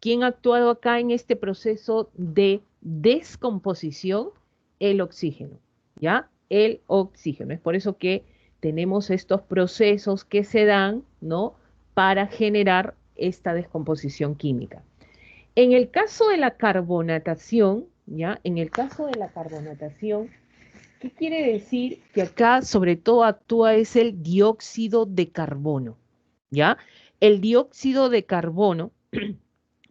¿Quién ha actuado acá en este proceso de descomposición? El oxígeno, ¿ya? El oxígeno. Es por eso que tenemos estos procesos que se dan, ¿no? Para generar esta descomposición química. En el caso de la carbonatación, ¿ya? En el caso de la carbonatación, ¿qué quiere decir? Que acá sobre todo actúa es el dióxido de carbono, ¿ya? El dióxido de carbono,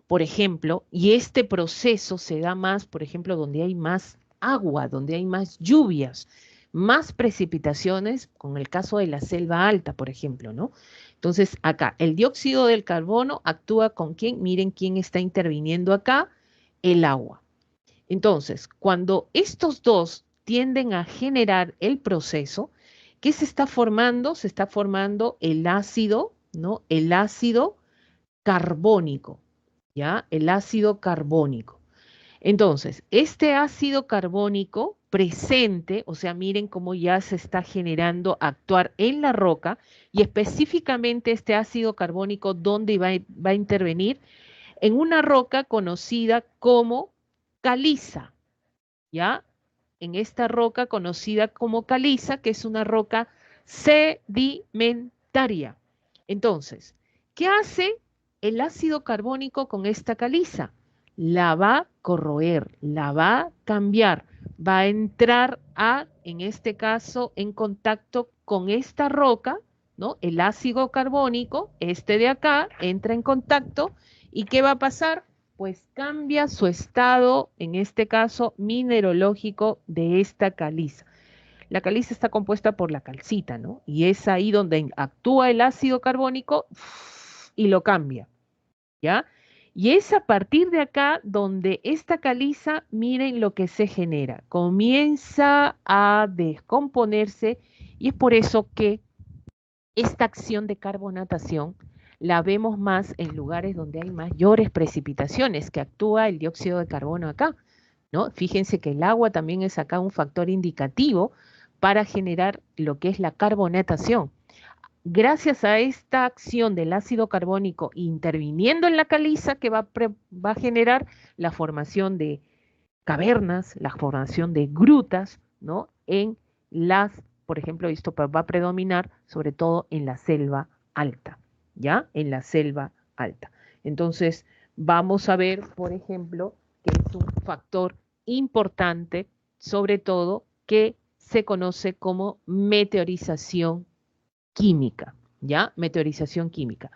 por ejemplo, y este proceso se da más, por ejemplo, donde hay más agua, donde hay más lluvias, más precipitaciones, con el caso de la selva alta, por ejemplo, ¿no? Entonces, acá, el dióxido del carbono actúa con quién, miren quién está interviniendo acá, el agua. Entonces, cuando estos dos tienden a generar el proceso, ¿qué se está formando? Se está formando el ácido, ¿no? El ácido carbónico, ¿ya? El ácido carbónico. Entonces, este ácido carbónico presente, o sea, miren cómo ya se está generando actuar en la roca y específicamente este ácido carbónico, ¿dónde va a intervenir? En una roca conocida como caliza, ¿ya? En esta roca conocida como caliza, que es una roca sedimentaria. Entonces, ¿qué hace el ácido carbónico con esta caliza? La va a corroer, la va a cambiar, va a entrar en este caso, en contacto con esta roca, ¿no? El ácido carbónico, este de acá, entra en contacto y ¿qué va a pasar? Pues cambia su estado, en este caso, mineralógico de esta caliza. La caliza está compuesta por la calcita, ¿no? Y es ahí donde actúa el ácido carbónico y lo cambia, ¿ya? Y es a partir de acá donde esta caliza, miren lo que se genera, comienza a descomponerse y es por eso que esta acción de carbonatación la vemos más en lugares donde hay mayores precipitaciones, que actúa el dióxido de carbono acá, ¿no? Fíjense que el agua también es acá un factor indicativo para generar lo que es la carbonatación. Gracias a esta acción del ácido carbónico interviniendo en la caliza que va a generar la formación de cavernas, la formación de grutas, ¿no? Por ejemplo, esto va a predominar sobre todo en la selva alta, ¿ya? En la selva alta. Entonces, vamos a ver, por ejemplo, que es un factor importante, sobre todo, que se conoce como meteorización química, ¿ya? Meteorización química.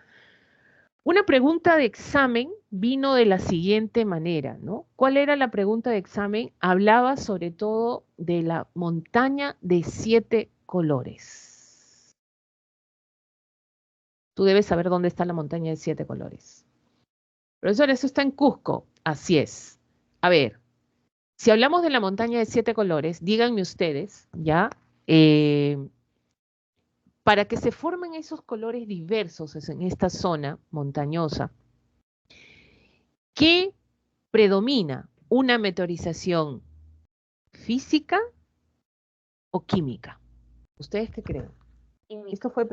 Una pregunta de examen vino de la siguiente manera, ¿no? ¿Cuál era la pregunta de examen? Hablaba sobre todo de la montaña de 7 colores. Tú debes saber dónde está la montaña de 7 colores. Profesor, eso está en Cusco. Así es. A ver, si hablamos de la montaña de 7 colores, díganme ustedes, ¿ya? Para que se formen esos colores diversos en esta zona montañosa, ¿qué predomina? ¿Una meteorización física o química? ¿Ustedes qué creen? Esto fue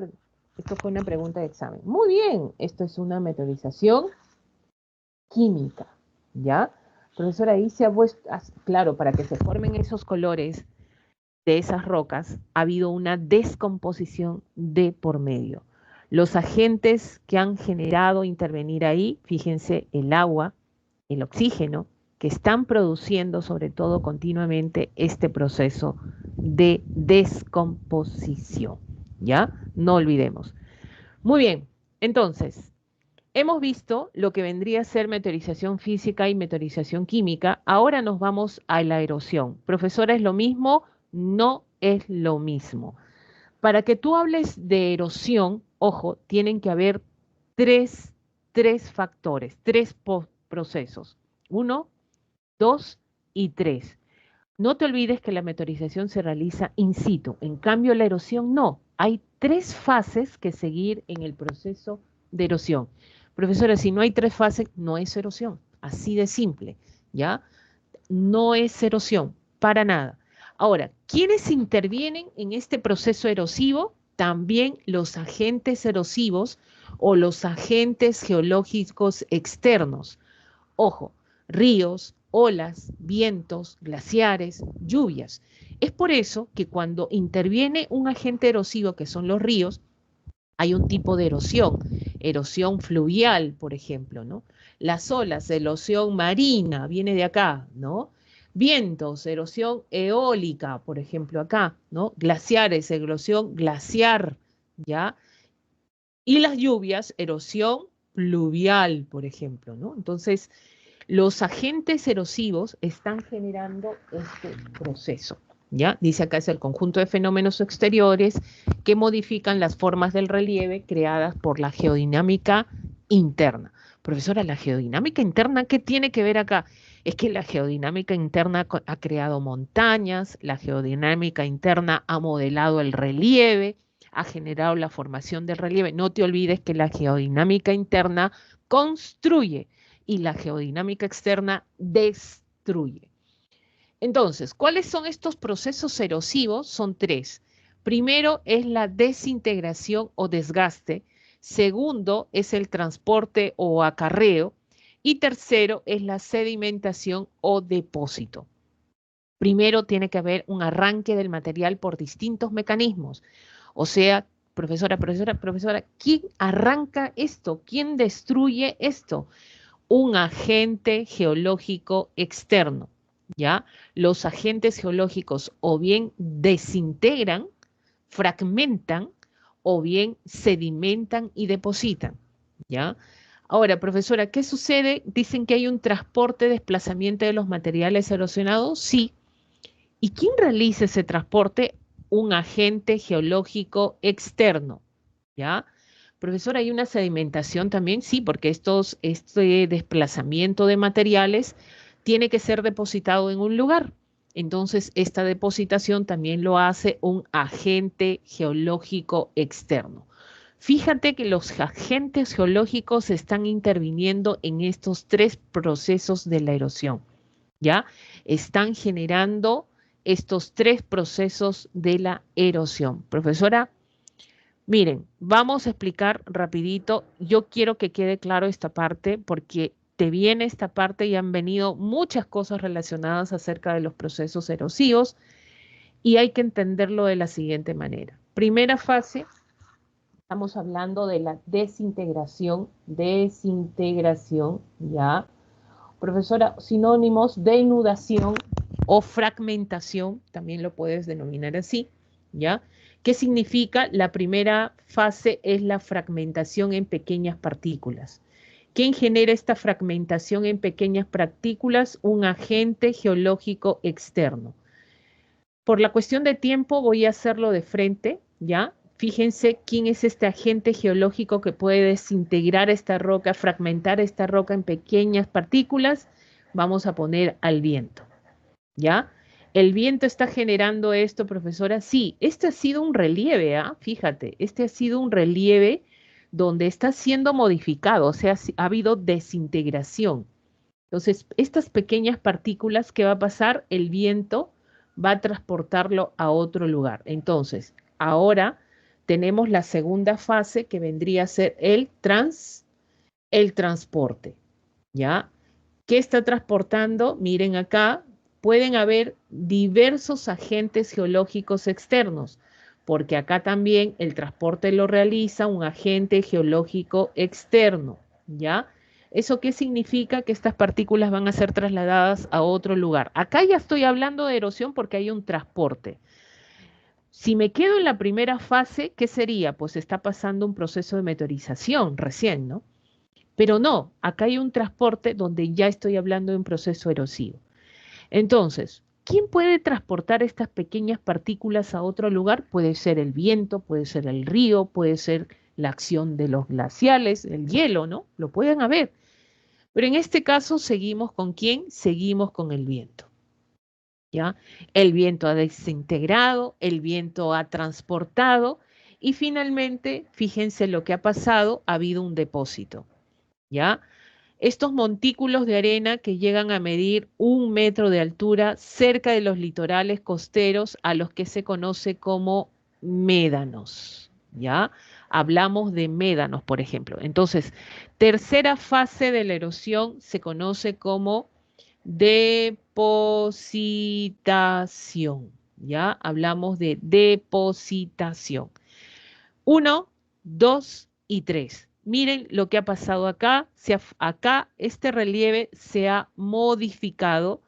una pregunta de examen. Muy bien, esto es una meteorización química, ¿ya? Profesora, ahí se ha puesto, claro, para que se formen esos colores de esas rocas, ha habido una descomposición de por medio. Los agentes que han generado intervenir ahí, fíjense, el agua, el oxígeno, que están produciendo sobre todo continuamente este proceso de descomposición, ¿ya? No olvidemos. Muy bien, entonces, hemos visto lo que vendría a ser meteorización física y meteorización química. Ahora nos vamos a la erosión. Profesora, ¿es lo mismo? No es lo mismo. Para que tú hables de erosión, ojo, tienen que haber tres factores, tres procesos. 1, 2 y 3. No te olvides que la meteorización se realiza in situ. En cambio, la erosión no. Hay 3 fases que seguir en el proceso de erosión. Profesora, si no hay 3 fases, no es erosión. Así de simple, ¿ya? No es erosión, para nada. Ahora, ¿quiénes intervienen en este proceso erosivo? También los agentes erosivos o los agentes geológicos externos. Ojo, ríos, olas, vientos, glaciares, lluvias. Es por eso que cuando interviene un agente erosivo, que son los ríos, hay un tipo de erosión fluvial, por ejemplo, ¿no? Las olas, erosión marina, viene de acá, ¿no? Vientos, erosión eólica, por ejemplo, acá, ¿no? Glaciares, erosión glaciar, ¿ya? Y las lluvias, erosión pluvial, por ejemplo, ¿no? Entonces, los agentes erosivos están generando este proceso, ¿ya? Dice acá es el conjunto de fenómenos exteriores que modifican las formas del relieve creadas por la geodinámica interna. Profesora, ¿la geodinámica interna qué tiene que ver acá? Es que la geodinámica interna ha creado montañas, la geodinámica interna ha modelado el relieve, ha generado la formación del relieve. No te olvides que la geodinámica interna construye y la geodinámica externa destruye. Entonces, ¿cuáles son estos procesos erosivos? Son 3. Primero es la desintegración o desgaste. Segundo es el transporte o acarreo. Y tercero es la sedimentación o depósito. Primero tiene que haber un arranque del material por distintos mecanismos. O sea, profesora, ¿quién arranca esto? ¿Quién destruye esto? Un agente geológico externo, ¿ya? Los agentes geológicos o bien desintegran, fragmentan, o bien sedimentan y depositan, ¿ya? Ahora, profesora, ¿qué sucede? Dicen que hay un transporte, desplazamiento de los materiales erosionados. Sí. ¿Y quién realiza ese transporte? Un agente geológico externo, ¿ya? Profesor, ¿hay una sedimentación también? Sí, porque este desplazamiento de materiales tiene que ser depositado en un lugar. Entonces, esta depositación también lo hace un agente geológico externo. Fíjate que los agentes geológicos están interviniendo en estos 3 procesos de la erosión, ¿ya? Están generando estos 3 procesos de la erosión. Profesora, miren, vamos a explicar rapidito. Yo quiero que quede claro esta parte porque te viene esta parte y han venido muchas cosas relacionadas acerca de los procesos erosivos y hay que entenderlo de la siguiente manera. Primera fase, estamos hablando de la desintegración, ¿ya? Profesora, sinónimos, denudación, o fragmentación, también lo puedes denominar así, ¿ya? ¿Qué significa? La primera fase es la fragmentación en pequeñas partículas. ¿Quién genera esta fragmentación en pequeñas partículas? Un agente geológico externo. Por la cuestión de tiempo voy a hacerlo de frente, ¿ya? Fíjense quién es este agente geológico que puede desintegrar esta roca, fragmentar esta roca en pequeñas partículas. Vamos a poner al viento, ¿ya? ¿El viento está generando esto, profesora? Sí, este ha sido un relieve, ¿ah? Fíjate, este ha sido un relieve donde está siendo modificado, o sea, ha habido desintegración. Entonces, estas pequeñas partículas, ¿qué va a pasar? El viento va a transportarlo a otro lugar. Entonces, ahora tenemos la segunda fase que vendría a ser el transporte, ¿ya? ¿Qué está transportando? Miren acá, pueden haber diversos agentes geológicos externos, porque acá también el transporte lo realiza un agente geológico externo, ¿ya? ¿Eso qué significa? Que estas partículas van a ser trasladadas a otro lugar. Acá ya estoy hablando de erosión porque hay un transporte. Si me quedo en la primera fase, ¿qué sería? Pues está pasando un proceso de meteorización recién, ¿no? Pero no, acá hay un transporte donde ya estoy hablando de un proceso erosivo. Entonces, ¿quién puede transportar estas pequeñas partículas a otro lugar? Puede ser el viento, puede ser el río, puede ser la acción de los glaciales, el hielo, ¿no? Lo pueden haber. Pero en este caso, ¿seguimos con quién? Seguimos con el viento, ¿ya? El viento ha desintegrado, el viento ha transportado y finalmente, fíjense lo que ha pasado, ha habido un depósito, ¿ya? Estos montículos de arena que llegan a medir 1 metro de altura cerca de los litorales costeros a los que se conoce como médanos, ¿ya? Hablamos de médanos, por ejemplo. Entonces, tercera fase de la erosión se conoce como depositación, ¿ya? Hablamos de depositación. 1, 2 y 3. Miren lo que ha pasado acá. Acá este relieve se ha modificado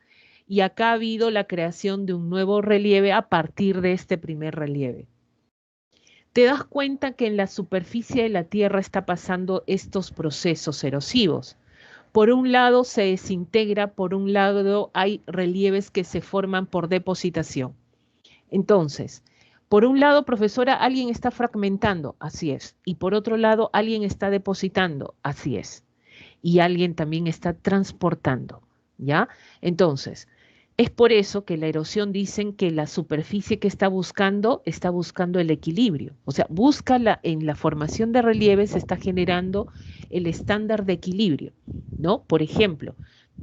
y acá ha habido la creación de un nuevo relieve a partir de este primer relieve. Te das cuenta que en la superficie de la Tierra está pasando estos procesos erosivos. Por un lado se desintegra, por un lado hay relieves que se forman por depositación. Entonces, por un lado, profesora, alguien está fragmentando, así es. Y por otro lado, alguien está depositando, así es. Y alguien también está transportando, ¿ya? Entonces, es por eso que la erosión dicen que la superficie que está buscando el equilibrio. O sea, en la formación de relieves se está generando el estándar de equilibrio, ¿no? Por ejemplo,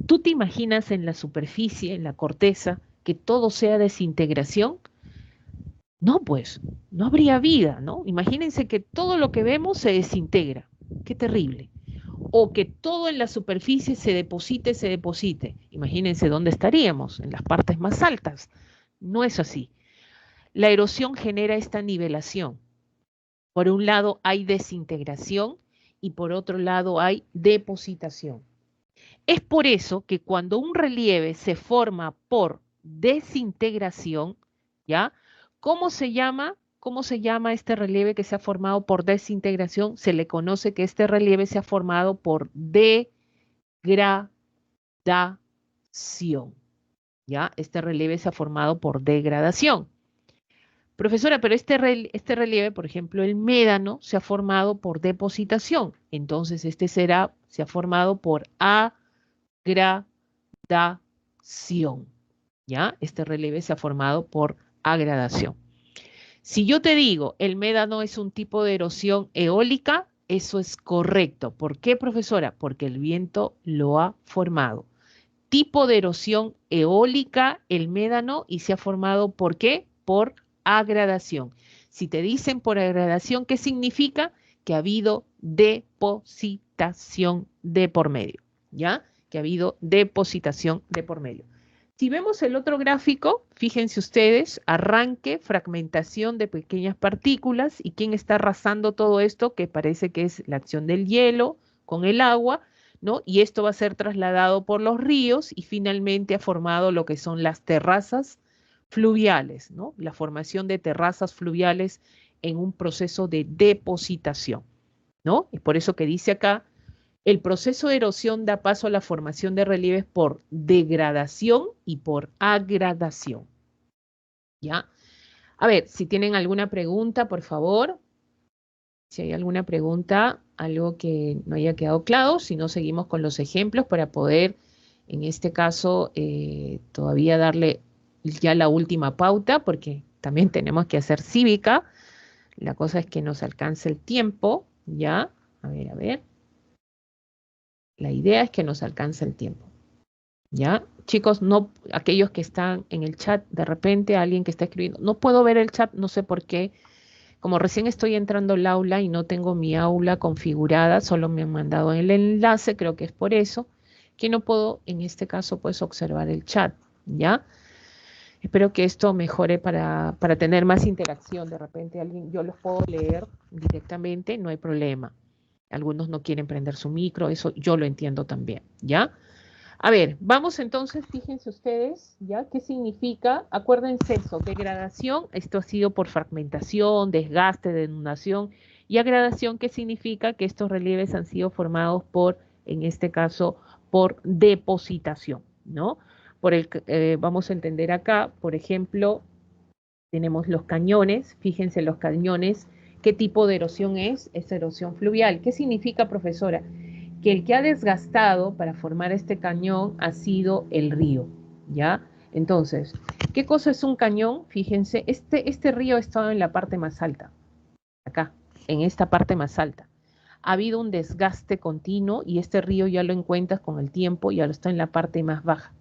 ¿tú te imaginas en la superficie, en la corteza, que todo sea desintegración? No, pues, no habría vida, ¿no? Imagínense que todo lo que vemos se desintegra. Qué terrible. O que todo en la superficie se deposite, se deposite. Imagínense dónde estaríamos, en las partes más altas. No es así. La erosión genera esta nivelación. Por un lado hay desintegración y por otro lado hay depositación. Es por eso que cuando un relieve se forma por desintegración, ¿ya? ¿Cómo se llama? ¿Cómo se llama este relieve que se ha formado por desintegración? Se le conoce que este relieve se ha formado por degradación, ¿ya? Este relieve se ha formado por degradación. Profesora, pero este relieve, por ejemplo, el médano, se ha formado por depositación. Entonces, se ha formado por agradación, ¿ya? Este relieve se ha formado por agradación. Si yo te digo, el médano es un tipo de erosión eólica, eso es correcto. ¿Por qué, profesora? Porque el viento lo ha formado. Tipo de erosión eólica, el médano, y se ha formado, ¿por qué? Por agradación. Si te dicen por agradación, ¿qué significa? Que ha habido depositación de por medio, ¿ya? Que ha habido depositación de por medio. Si vemos el otro gráfico, fíjense ustedes, arranque, fragmentación de pequeñas partículas, y quién está arrasando todo esto, que parece que es la acción del hielo con el agua. ¿no? Y esto va a ser trasladado por los ríos y finalmente ha formado lo que son las terrazas fluviales, ¿no? La formación de terrazas fluviales en un proceso de depositación, ¿no? Es por eso que dice acá, el proceso de erosión da paso a la formación de relieves por degradación y por agradación, ¿ya? A ver, si tienen alguna pregunta, por favor. Si hay alguna pregunta, algo que no haya quedado claro, si no seguimos con los ejemplos para poder, en este caso, todavía darle ya la última pauta, porque también tenemos que hacer cívica. La cosa es que nos alcance el tiempo, ¿ya? A ver, a ver. La idea es que nos alcance el tiempo, ¿ya? Chicos, no, aquellos que están en el chat, de repente alguien que está escribiendo, no puedo ver el chat, no sé por qué. Como recién estoy entrando al aula y no tengo mi aula configurada, solo me han mandado el enlace, creo que es por eso, que no puedo, en este caso, pues observar el chat, ¿ya? Espero que esto mejore para tener más interacción. De repente alguien, yo los puedo leer directamente, no hay problema. Algunos no quieren prender su micro, eso yo lo entiendo también, ¿ya? A ver, vamos entonces, fíjense ustedes, ¿ya? ¿Qué significa? Acuérdense eso, degradación, esto ha sido por fragmentación, desgaste, denudación, y agradación, ¿qué significa? Que estos relieves han sido formados por, en este caso, por depositación, ¿no? Vamos a entender acá, por ejemplo, tenemos los cañones, fíjense los cañones, ¿qué tipo de erosión es? Es erosión fluvial. ¿Qué significa, profesora? Que el que ha desgastado para formar este cañón ha sido el río, ¿ya? Entonces, ¿qué cosa es un cañón? Fíjense, este río ha estado en la parte más alta, acá, en esta parte más alta. Ha habido un desgaste continuo y este río ya lo encuentras con el tiempo, ya lo está en la parte más baja,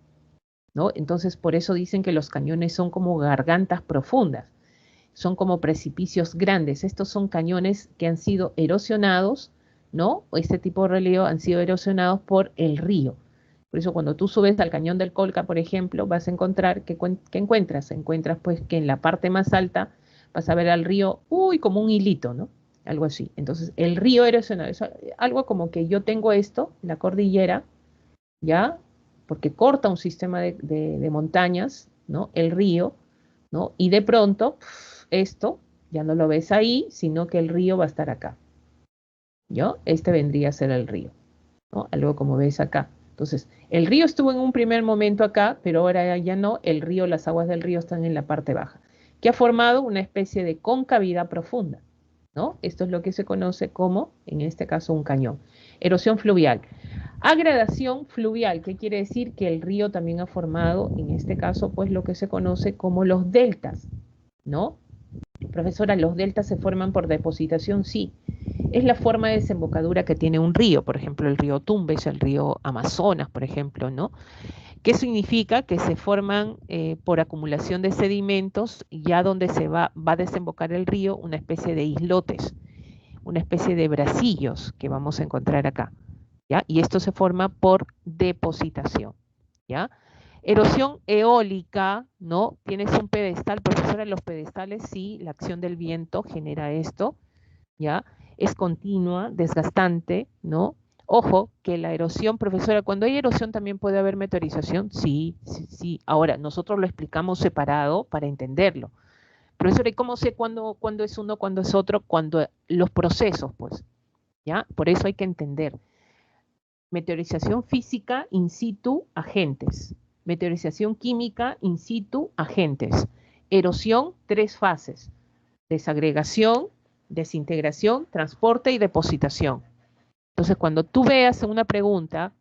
¿no? Entonces, por eso dicen que los cañones son como gargantas profundas, son como precipicios grandes. Estos son cañones que han sido erosionados, ¿no? Este tipo de relieve han sido erosionados por el río. Por eso cuando tú subes al cañón del Colca, por ejemplo, vas a encontrar, ¿qué encuentras? Encuentras pues que en la parte más alta vas a ver al río, uy, como un hilito, ¿no? Algo así. Entonces, el río erosionado, es algo como que yo tengo esto, la cordillera, ¿ya? Porque corta un sistema de montañas, ¿no? El río, ¿no? Y de pronto, esto ya no lo ves ahí, sino que el río va a estar acá, ¿yo? Este vendría a ser el río, ¿no? Algo como ves acá. Entonces, el río estuvo en un primer momento acá, pero ahora ya no, el río, las aguas del río están en la parte baja, que ha formado una especie de concavidad profunda, ¿no? Esto es lo que se conoce como, en este caso, un cañón. Erosión fluvial. Agradación fluvial, ¿qué quiere decir? Que el río también ha formado, en este caso, pues lo que se conoce como los deltas, ¿no? Profesora, ¿los deltas se forman por depositación? Sí. Es la forma de desembocadura que tiene un río, por ejemplo, el río Tumbes, el río Amazonas, por ejemplo, ¿no? ¿Qué significa? Que se forman por acumulación de sedimentos, ya donde se va a desembocar el río, una especie de islotes, una especie de bracillos que vamos a encontrar acá, ¿ya? Y esto se forma por depositación, ¿ya? Erosión eólica, ¿no? Tienes un pedestal, profesora, los pedestales, sí, la acción del viento genera esto, ¿ya? Es continua, desgastante, ¿no? Ojo, que la erosión, profesora, cuando hay erosión también puede haber meteorización, sí, sí, sí. Ahora, nosotros lo explicamos separado para entenderlo. Profesora, ¿y cómo sé cuándo es uno, cuándo es otro? Cuando los procesos, pues, ¿ya? Por eso hay que entender. Meteorización física, in situ, agentes. Meteorización química, in situ, agentes. Erosión, 3 fases. Desagregación, desintegración, transporte y depositación. Entonces, cuando tú veas en una pregunta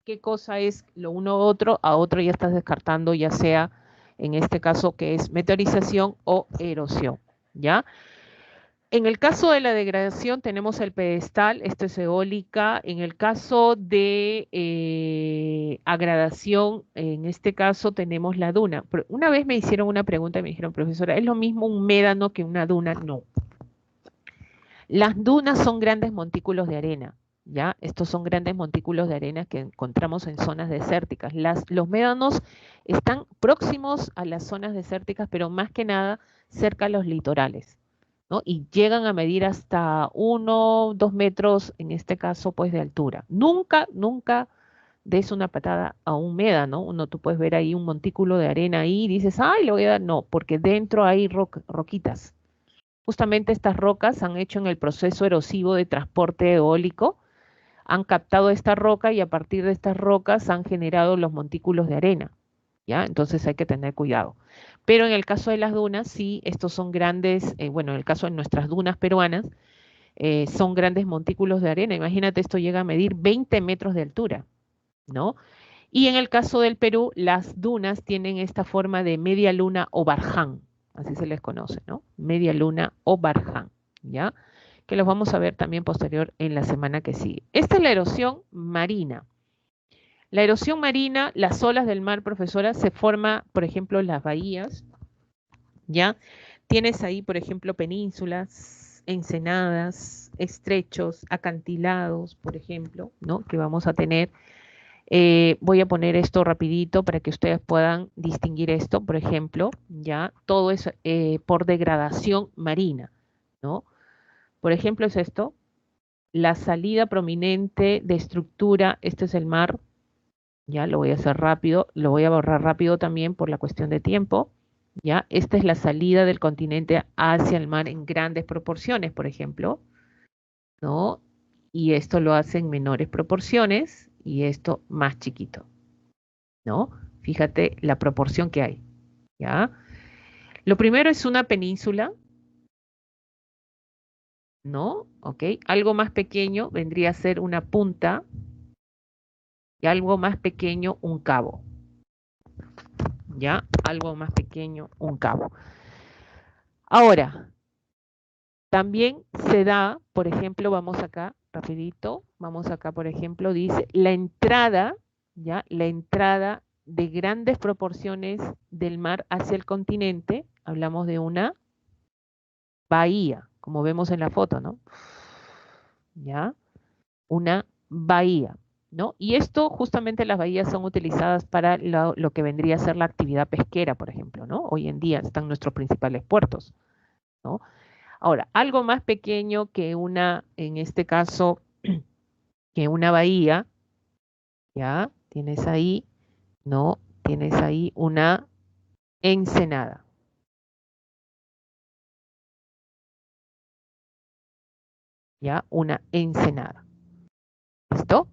qué cosa es lo uno u otro, a otro ya estás descartando, ya sea en este caso que es meteorización o erosión, ¿ya? En el caso de la degradación tenemos el pedestal, esto es eólica. En el caso de agradación, en este caso tenemos la duna. Pero una vez me hicieron una pregunta y me dijeron, profesora, ¿es lo mismo un médano que una duna? No. Las dunas son grandes montículos de arena, ¿ya? Estos son grandes montículos de arena que encontramos en zonas desérticas. Los médanos están próximos a las zonas desérticas, pero más que nada cerca a los litorales, ¿no? Y llegan a medir hasta 1, 2 metros, en este caso, pues de altura. Nunca, nunca des una patada a un médano, ¿no? Tú puedes ver ahí un montículo de arena ahí y dices, ay, le voy a dar. No, porque dentro hay roquitas. Justamente estas rocas han hecho en el proceso erosivo de transporte eólico, han captado esta roca y a partir de estas rocas han generado los montículos de arena, ¿ya? Entonces hay que tener cuidado. Pero en el caso de las dunas, sí, estos son grandes, bueno, en el caso de nuestras dunas peruanas, son grandes montículos de arena. Imagínate, esto llega a medir 20 metros de altura, ¿no? Y en el caso del Perú, las dunas tienen esta forma de media luna o barján, así se les conoce, ¿no? Media luna o barján, ¿ya? Que los vamos a ver también posterior en la semana que sigue. Esta es la erosión marina. La erosión marina, las olas del mar, profesora, se forma, por ejemplo, en las bahías, ¿ya? Tienes ahí, por ejemplo, penínsulas, ensenadas, estrechos, acantilados, por ejemplo, ¿no? Que vamos a tener. Voy a poner esto rapidito para que ustedes puedan distinguir esto, por ejemplo, ¿ya? Todo es por degradación marina, ¿no? Por ejemplo, es esto, la salida prominente de estructura, este es el mar, ya lo voy a hacer rápido, lo voy a borrar rápido también por la cuestión de tiempo, ya, esta es la salida del continente hacia el mar en grandes proporciones, por ejemplo, ¿no? Y esto lo hace en menores proporciones y esto más chiquito, ¿no? Fíjate la proporción que hay, ¿ya? Lo primero es una península, ¿no? ¿Ok? Algo más pequeño vendría a ser una punta y algo más pequeño un cabo, ¿ya? Algo más pequeño un cabo. Ahora, también se da, por ejemplo, vamos acá, rapidito, vamos acá, por ejemplo, dice la entrada, ¿ya? La entrada de grandes proporciones del mar hacia el continente, hablamos de una bahía, como vemos en la foto, ¿no? ¿Ya? Una bahía, ¿no? Y esto, justamente las bahías son utilizadas para lo que vendría a ser la actividad pesquera, por ejemplo, ¿no? Hoy en día están nuestros principales puertos, ¿no? Ahora, algo más pequeño que una, en este caso, que una bahía, ¿ya? Tienes ahí, ¿no? Tienes ahí una ensenada. ¿Ya? Una ensenada. ¿Listo?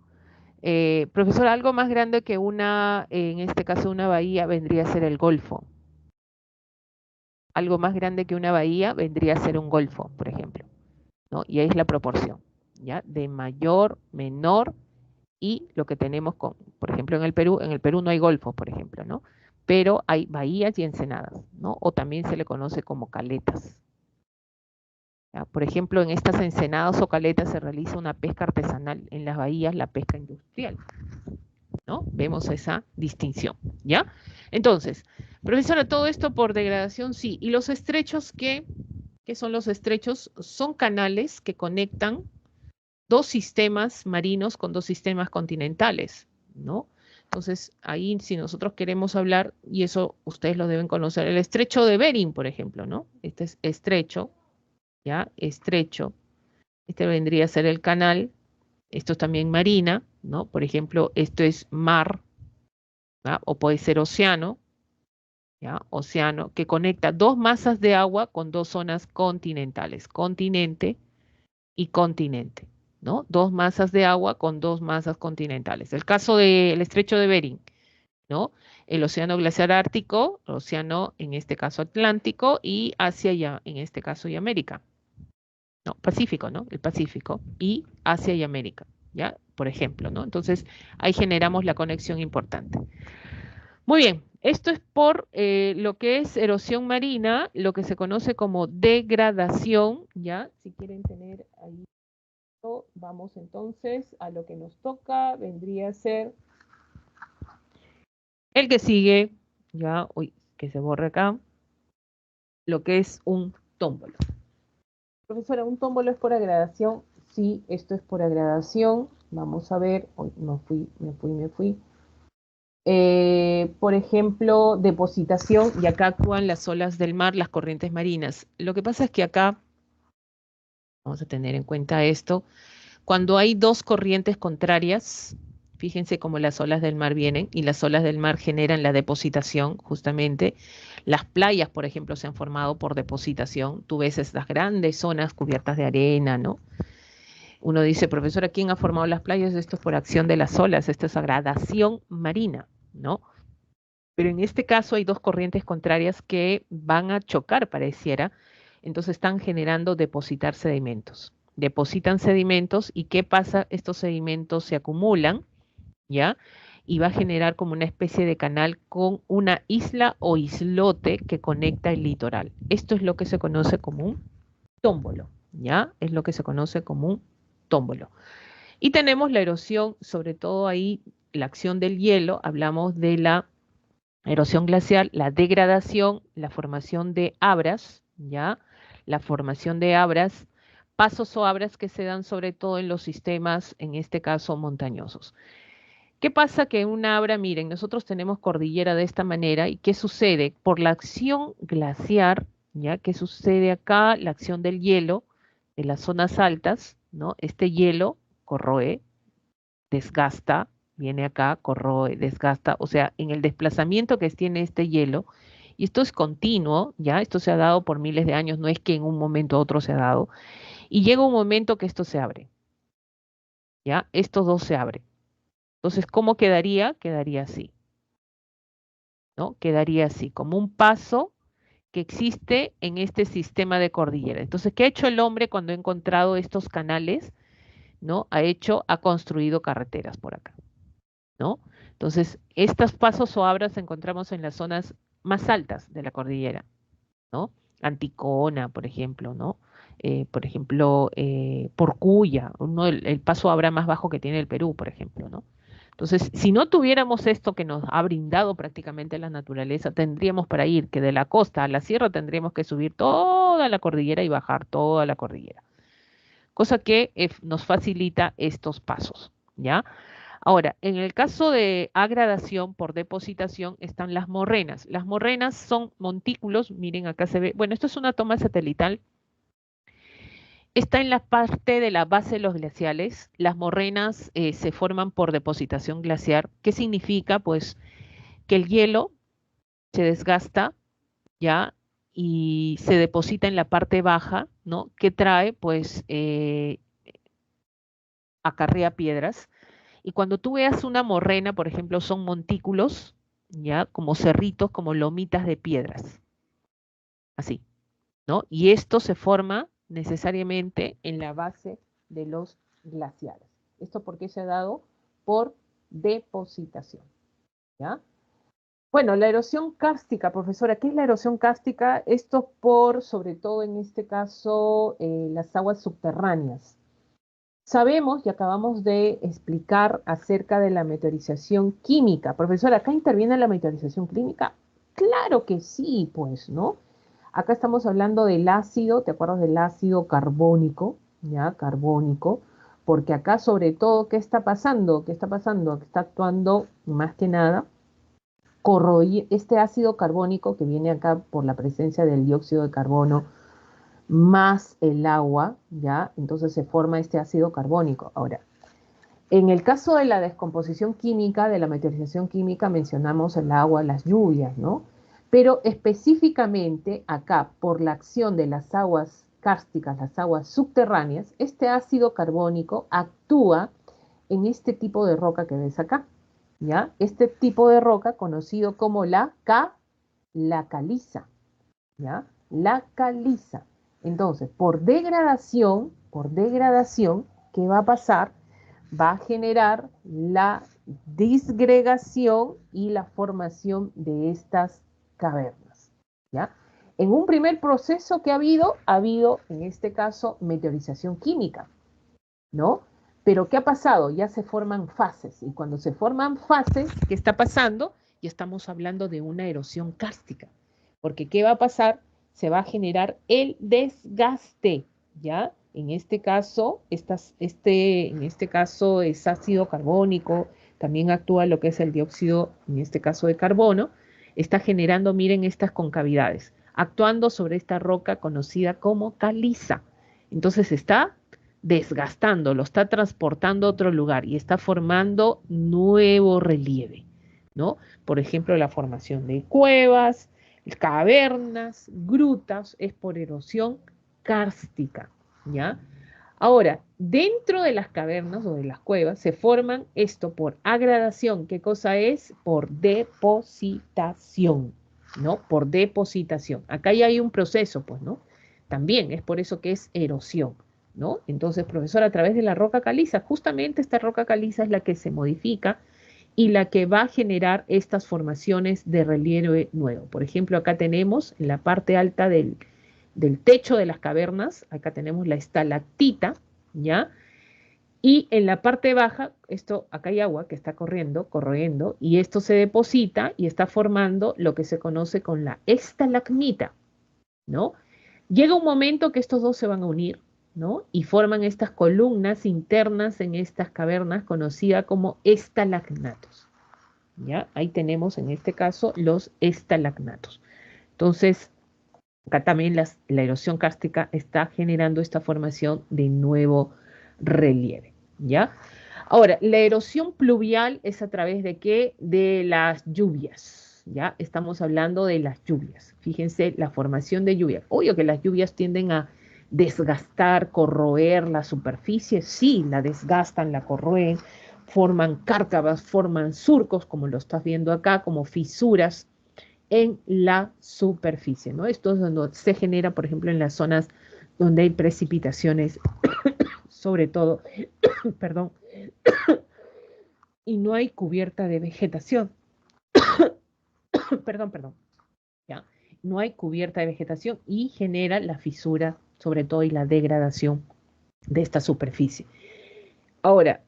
Profesor, algo más grande que una, en este caso una bahía, vendría a ser el Golfo. Algo más grande que una bahía vendría a ser un golfo, por ejemplo, ¿no? Y ahí es la proporción, ¿ya? De mayor, menor y lo que tenemos con, por ejemplo, en el Perú no hay golfos, por ejemplo, ¿no? Pero hay bahías y ensenadas, ¿no? O también se le conoce como caletas. ¿Ya? Por ejemplo, en estas ensenadas o caletas se realiza una pesca artesanal, en las bahías la pesca industrial, ¿no? Vemos esa distinción, ¿ya? Entonces, profesora, todo esto por degradación, sí. ¿Y los estrechos qué? ¿Qué son los estrechos? Son canales que conectan dos sistemas marinos con dos sistemas continentales, ¿no? Entonces, ahí si nosotros queremos hablar, y eso ustedes lo deben conocer, el estrecho de Bering, por ejemplo, ¿no? Este es estrecho, ¿ya? Estrecho. Este vendría a ser el canal. Esto es también marina, ¿no? Por ejemplo, esto es mar, ¿ya? O puede ser océano, ¿ya? Océano, que conecta dos masas de agua con dos zonas continentales, continente y continente, ¿no? Dos masas de agua con dos masas continentales. El caso del estrecho de Bering, ¿no? El océano glaciar ártico, el océano en este caso Atlántico y Asia ya, en este caso y América. No, Pacífico, ¿no? El Pacífico y Asia y América, ¿ya? Por ejemplo, ¿no? Entonces, ahí generamos la conexión importante. Muy bien, esto es por lo que es erosión marina, lo que se conoce como degradación, ¿ya? Si quieren tener ahí, vamos entonces a lo que nos toca, vendría a ser el que sigue, ya, uy, que se borre acá, lo que es un tómbolo. Profesora, ¿un tómbolo es por agradación? Sí, esto es por agradación. Vamos a ver, hoy me fui. Por ejemplo, depositación, y acá actúan las olas del mar, las corrientes marinas. Lo que pasa es que acá Vamos a tener en cuenta esto. Cuando hay dos corrientes contrarias, fíjense cómo las olas del mar vienen y las olas del mar generan la depositación, justamente. Las playas, por ejemplo, se han formado por depositación. Tú ves estas grandes zonas cubiertas de arena, ¿no? Uno dice, profesora, ¿quién ha formado las playas? Esto es por acción de las olas, esto es gradación marina, ¿no? Pero en este caso hay dos corrientes contrarias que van a chocar, pareciera, entonces están generando depositar sedimentos. Depositan sedimentos y ¿qué pasa? Estos sedimentos se acumulan, ¿ya? Y va a generar como una especie de canal con una isla o islote que conecta el litoral. Esto es lo que se conoce como un tómbolo, ¿ya? Es lo que se conoce como un tómbolo. Y tenemos la erosión, sobre todo ahí, la acción del hielo, hablamos de la erosión glacial, la degradación, la formación de abras, ¿ya? La formación de abras, pasos o abras que se dan sobre todo en los sistemas, en este caso montañosos. ¿Qué pasa que en una abra, miren, nosotros tenemos cordillera de esta manera y qué sucede? Por la acción glaciar, ¿ya? ¿Qué sucede acá? La acción del hielo de las zonas altas, ¿no? Este hielo corroe, desgasta, viene acá, corroe, desgasta, o sea, en el desplazamiento que tiene este hielo, y esto es continuo, ¿ya? Esto se ha dado por miles de años, no es que en un momento u otro se ha dado, y llega un momento que esto se abre, ¿ya? Estos dos se abren. Entonces, ¿cómo quedaría? Quedaría así, ¿no? Quedaría así, como un paso que existe en este sistema de cordillera. Entonces, ¿qué ha hecho el hombre cuando ha encontrado estos canales? ¿No? Ha construido carreteras por acá, ¿no? Entonces, estos pasos o abras encontramos en las zonas más altas de la cordillera, ¿no? Anticona, por ejemplo, ¿no? Por ejemplo, Porcuya, el paso abra más bajo que tiene el Perú, por ejemplo, ¿no? Entonces, si no tuviéramos esto que nos ha brindado prácticamente la naturaleza, tendríamos para ir que de la costa a la sierra tendríamos que subir toda la cordillera y bajar toda la cordillera, cosa que nos facilita estos pasos, ¿ya? Ahora, en el caso de agradación por depositación están las morrenas. Las morrenas son montículos, miren acá se ve, bueno, esto es una toma satelital, está en la parte de la base de los glaciales. Las morrenas se forman por depositación glaciar. ¿Qué significa? Pues que el hielo se desgasta, ¿ya? Y se deposita en la parte baja, ¿no? Que trae, pues, acarrea piedras. Y cuando tú veas una morrena, por ejemplo, son montículos, ¿ya? Como cerritos, como lomitas de piedras, así, ¿no? Y esto se forma necesariamente en la base de los glaciares. ¿Esto por qué se ha dado? Por depositación, ¿ya? Bueno, la erosión cárstica, profesora, ¿qué es la erosión cárstica? Esto por, sobre todo en este caso, las aguas subterráneas. Sabemos y acabamos de explicar acerca de la meteorización química. Profesora, ¿acá interviene la meteorización química? Claro que sí, pues, ¿no? Acá estamos hablando del ácido, ¿te acuerdas del ácido carbónico? ¿Ya? Carbónico. Porque acá sobre todo, ¿qué está pasando? ¿Qué está pasando? Está actuando más que nada este ácido carbónico que viene acá por la presencia del dióxido de carbono más el agua, ¿ya? Entonces se forma este ácido carbónico. Ahora, en el caso de la descomposición química, de la meteorización química, mencionamos el agua, las lluvias, ¿no? Pero específicamente acá, por la acción de las aguas cársticas, las aguas subterráneas, este ácido carbónico actúa en este tipo de roca que ves acá, ¿ya? Este tipo de roca conocido como la caliza, ¿ya? La caliza. Entonces, por degradación, ¿qué va a pasar? Va a generar la disgregación y la formación de estas cavernas, ¿ya? En un primer proceso que ha habido en este caso meteorización química, ¿no? Pero ¿qué ha pasado? Ya se forman fases, y cuando se forman fases, ¿qué está pasando? Ya estamos hablando de una erosión cárstica, porque ¿qué va a pasar? Se va a generar el desgaste, ¿ya? En este caso, en este caso es ácido carbónico, también actúa lo que es el dióxido, en este caso de carbono, está generando, miren, estas concavidades, actuando sobre esta roca conocida como caliza. Entonces está desgastando, lo está transportando a otro lugar y está formando nuevo relieve, ¿no? Por ejemplo, la formación de cuevas, cavernas, grutas, es por erosión kárstica, ¿ya? Ahora, dentro de las cavernas o de las cuevas se forman esto por agradación. ¿Qué cosa es? Por depositación, ¿no? Por depositación. Acá ya hay un proceso, pues, ¿no? También es por eso que es erosión, ¿no? Entonces, profesor, a través de la roca caliza, justamente esta roca caliza es la que se modifica y la que va a generar estas formaciones de relieve nuevo. Por ejemplo, acá tenemos en la parte alta del techo de las cavernas, acá tenemos la estalactita, ¿ya? Y en la parte baja, esto, acá hay agua que está corriendo, y esto se deposita y está formando lo que se conoce con la estalagmita, ¿no? Llega un momento que estos dos se van a unir, ¿no? Y forman estas columnas internas en estas cavernas conocidas como estalagnatos, ¿ya? Ahí tenemos en este caso los estalagnatos. Entonces, acá también la erosión kárstica está generando esta formación de nuevo relieve, ¿ya? Ahora, la erosión pluvial es a través de qué? De las lluvias, ¿ya? Estamos hablando de las lluvias. Fíjense la formación de lluvias. Obvio que las lluvias tienden a desgastar, corroer la superficie, sí, la desgastan, la corroen, forman cárcavas, forman surcos, como lo estás viendo acá, como fisuras en la superficie, ¿no? Esto es donde se genera, por ejemplo, en las zonas donde hay precipitaciones, sobre todo, perdón, y no hay cubierta de vegetación, perdón, ¿ya? No hay cubierta de vegetación y genera la fisura, sobre todo, y la degradación de esta superficie. Ahora,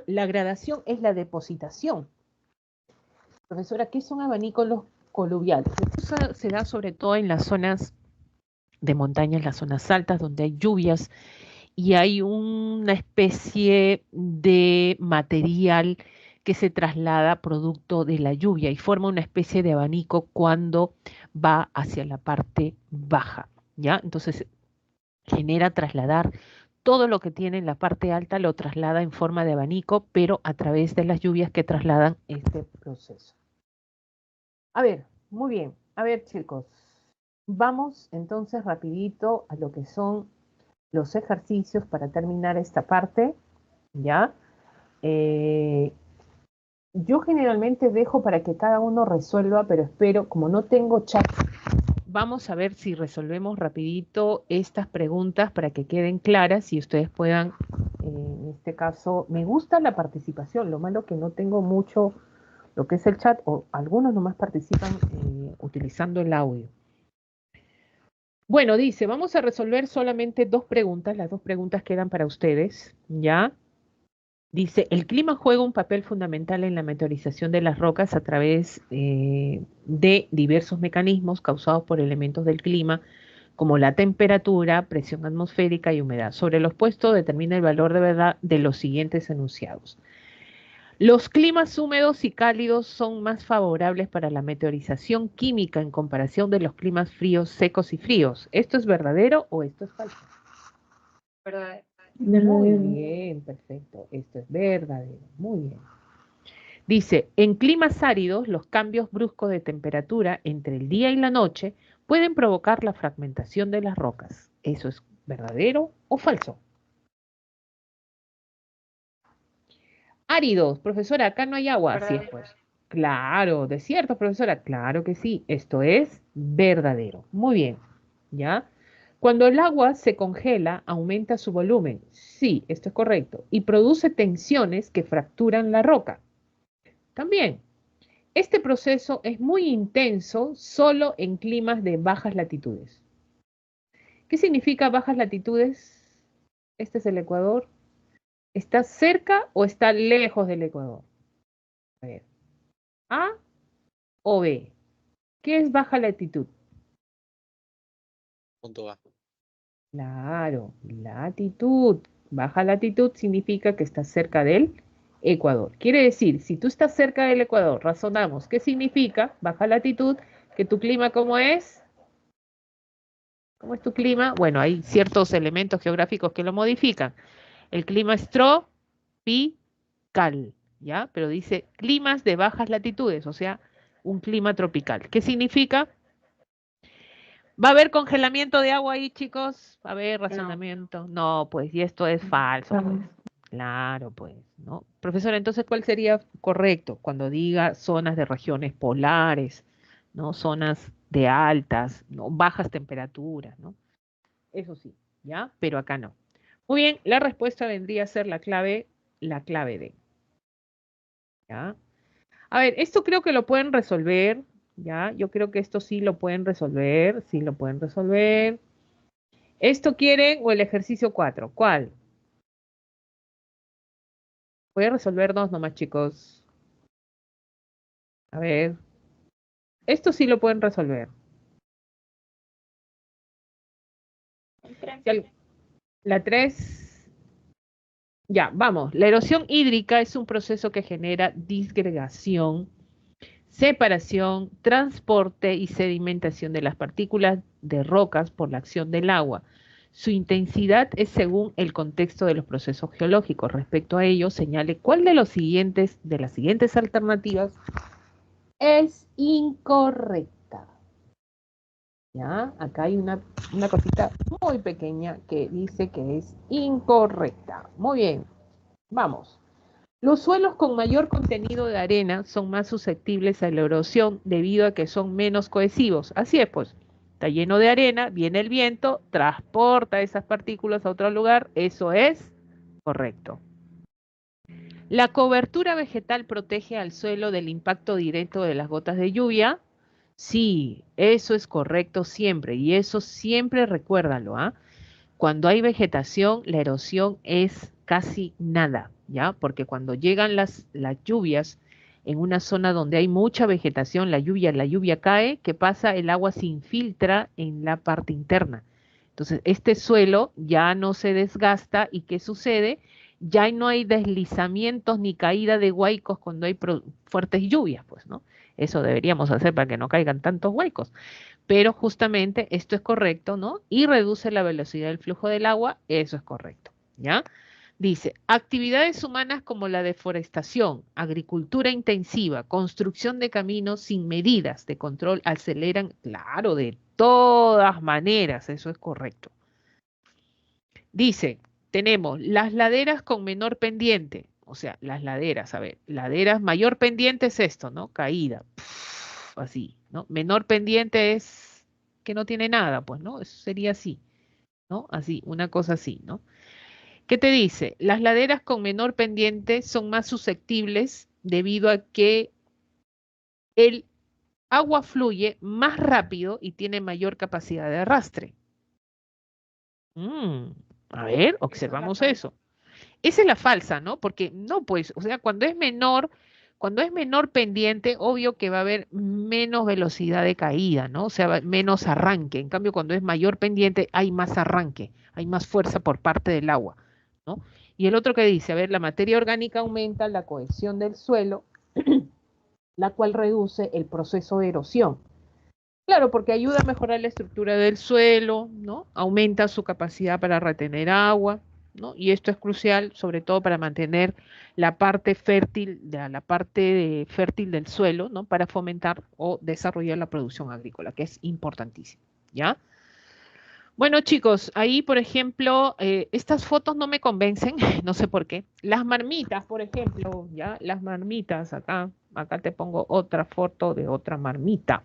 la gradación es la depositación. Profesora, ¿qué son abanicos coluviales? Esto se da sobre todo en las zonas de montañas, las zonas altas, donde hay lluvias y hay una especie de material que se traslada producto de la lluvia y forma una especie de abanico cuando va hacia la parte baja, ¿ya? Entonces genera trasladar todo lo que tiene en la parte alta, lo traslada en forma de abanico, pero a través de las lluvias que trasladan este proceso. A ver, muy bien. A ver, chicos, vamos entonces rapidito a lo que son los ejercicios para terminar esta parte, ¿ya? Yo generalmente dejo para que cada uno resuelva, pero espero, como no tengo chat, vamos a ver si resolvemos rapidito estas preguntas para que queden claras y ustedes puedan, en este caso, me gusta la participación, lo malo que no tengo mucho lo que es el chat, o algunos nomás participan utilizando el audio. Bueno, dice, vamos a resolver solamente dos preguntas, las dos preguntas quedan para ustedes, ¿ya? Dice, el clima juega un papel fundamental en la meteorización de las rocas a través de diversos mecanismos causados por elementos del clima, como la temperatura, presión atmosférica y humedad. Sobre los puestos determina el valor de verdad de los siguientes enunciados. Los climas húmedos y cálidos son más favorables para la meteorización química en comparación de los climas fríos, secos y fríos. ¿Esto es verdadero o esto es falso? ¿Verdad? Muy bien, perfecto. Esto es verdadero. Muy bien. Dice, en climas áridos, los cambios bruscos de temperatura entre el día y la noche pueden provocar la fragmentación de las rocas. ¿Eso es verdadero o falso? Áridos, profesora, acá no hay agua. Así es, pues. Claro, desiertos, profesora. Claro que sí. Esto es verdadero. Muy bien. ¿Ya? Cuando el agua se congela, aumenta su volumen. Sí, esto es correcto. Y produce tensiones que fracturan la roca. También. Este proceso es muy intenso solo en climas de bajas latitudes. ¿Qué significa bajas latitudes? Este es el Ecuador. ¿Está cerca o está lejos del Ecuador? A ver. A o B. ¿Qué es baja latitud? Punto bajo. Claro, latitud. Baja latitud significa que estás cerca del Ecuador. Quiere decir, si tú estás cerca del Ecuador, razonamos, ¿qué significa baja latitud? Que tu clima, ¿cómo es? ¿Cómo es tu clima? Bueno, hay ciertos elementos geográficos que lo modifican. El clima es tropical, ¿ya? Pero dice climas de bajas latitudes, o sea, un clima tropical. ¿Qué significa? ¿Va a haber congelamiento de agua ahí, chicos? ¿Va a haber No. racionamiento? No, pues, y esto es falso, pues. Claro, pues, ¿no? Profesora, entonces, ¿cuál sería correcto cuando diga zonas de regiones polares, ¿no? Zonas de altas, ¿no? Bajas temperaturas, ¿no? Eso sí, ¿ya? Pero acá no. Muy bien, la respuesta vendría a ser la clave D, ¿ya? A ver, esto creo que lo pueden resolver, ¿ya? Yo creo que esto sí lo pueden resolver, sí lo pueden resolver. ¿Esto quieren o el ejercicio 4? ¿Cuál? Voy a resolver dos nomás, chicos. A ver, esto sí lo pueden resolver. Si la 3, ya, vamos. La erosión hídrica es un proceso que genera disgregación, separación, transporte y sedimentación de las partículas de rocas por la acción del agua. Su intensidad es según el contexto de los procesos geológicos. Respecto a ello, señale cuál de las siguientes alternativas es incorrecta. ¿Ya? Acá hay una cosita muy pequeña que dice que es incorrecta. Muy bien, vamos. Los suelos con mayor contenido de arena son más susceptibles a la erosión debido a que son menos cohesivos. Así es, pues. Está lleno de arena, viene el viento, transporta esas partículas a otro lugar. Eso es correcto. La cobertura vegetal protege al suelo del impacto directo de las gotas de lluvia. Sí, eso es correcto siempre. Y eso siempre recuérdalo, ¿ah? Cuando hay vegetación, la erosión es casi nada, ¿ya? Porque cuando llegan las lluvias en una zona donde hay mucha vegetación, la lluvia cae, ¿qué pasa? El agua se infiltra en la parte interna. Entonces, este suelo ya no se desgasta y ¿qué sucede? Ya no hay deslizamientos ni caída de huaicos cuando hay fuertes lluvias, pues, ¿no? Eso deberíamos hacer para que no caigan tantos huaicos, pero justamente esto es correcto, ¿no? Y reduce la velocidad del flujo del agua, eso es correcto, ¿ya? Dice, actividades humanas como la deforestación, agricultura intensiva, construcción de caminos sin medidas de control aceleran, claro, de todas maneras, eso es correcto. Dice, tenemos las laderas con menor pendiente, o sea, las laderas, a ver, laderas, mayor pendiente es esto, ¿no? Caída, así, ¿no? Menor pendiente es que no tiene nada, pues, ¿no? Eso sería así, ¿no? Así, una cosa así, ¿no? ¿Qué te dice? Las laderas con menor pendiente son más susceptibles debido a que el agua fluye más rápido y tiene mayor capacidad de arrastre. Mm, a ver, observamos eso. Esa es la falsa, ¿no? Porque no, pues, o sea, cuando es menor pendiente, obvio que va a haber menos velocidad de caída, ¿no? O sea, menos arranque. En cambio, cuando es mayor pendiente, hay más arranque, hay más fuerza por parte del agua, ¿no? Y el otro que dice, a ver, la materia orgánica aumenta la cohesión del suelo, la cual reduce el proceso de erosión. Claro, porque ayuda a mejorar la estructura del suelo, ¿no? Aumenta su capacidad para retener agua, ¿no? Y esto es crucial, sobre todo para mantener la parte fértil, fértil del suelo, ¿no? Para fomentar o desarrollar la producción agrícola, que es importantísimo, ¿ya? Bueno, chicos, ahí, por ejemplo, estas fotos no me convencen, no sé por qué. Las marmitas, por ejemplo, ¿ya? Las marmitas, acá te pongo otra foto de otra marmita.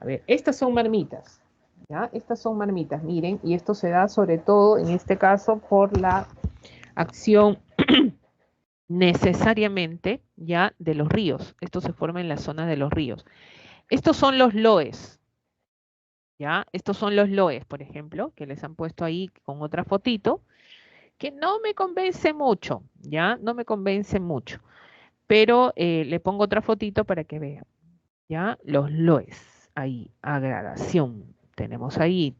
A ver, estas son marmitas, ¿ya? Estas son marmitas, miren, y esto se da sobre todo, en este caso, por la acción necesariamente, ¿ya? De los ríos. Esto se forma en la zona de los ríos. Estos son los loes, ¿ya? Estos son los loes, por ejemplo, que les han puesto ahí con otra fotito, que no me convence mucho, ¿ya? No me convence mucho, pero le pongo otra fotito para que vean, ¿ya? Los loes, ahí, agradación, tenemos ahí,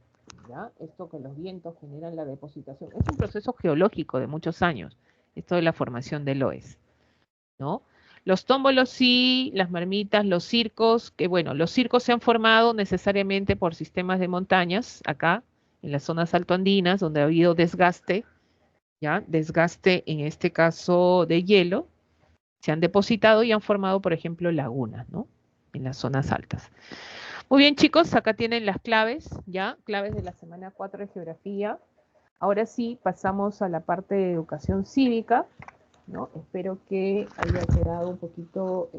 ¿ya? Esto que los vientos generan la depositación. Es un proceso geológico de muchos años, esto de la formación de loes, ¿no? Los tómbolos sí, las marmitas, los circos, que bueno, los circos se han formado necesariamente por sistemas de montañas, acá, en las zonas altoandinas, donde ha habido desgaste, ¿ya? Desgaste, en este caso, de hielo, se han depositado y han formado, por ejemplo, lagunas, ¿no? En las zonas altas. Muy bien, chicos, acá tienen las claves, ¿ya? Claves de la semana 4 de geografía. Ahora sí, pasamos a la parte de educación cívica, ¿no? Espero que haya quedado un poquito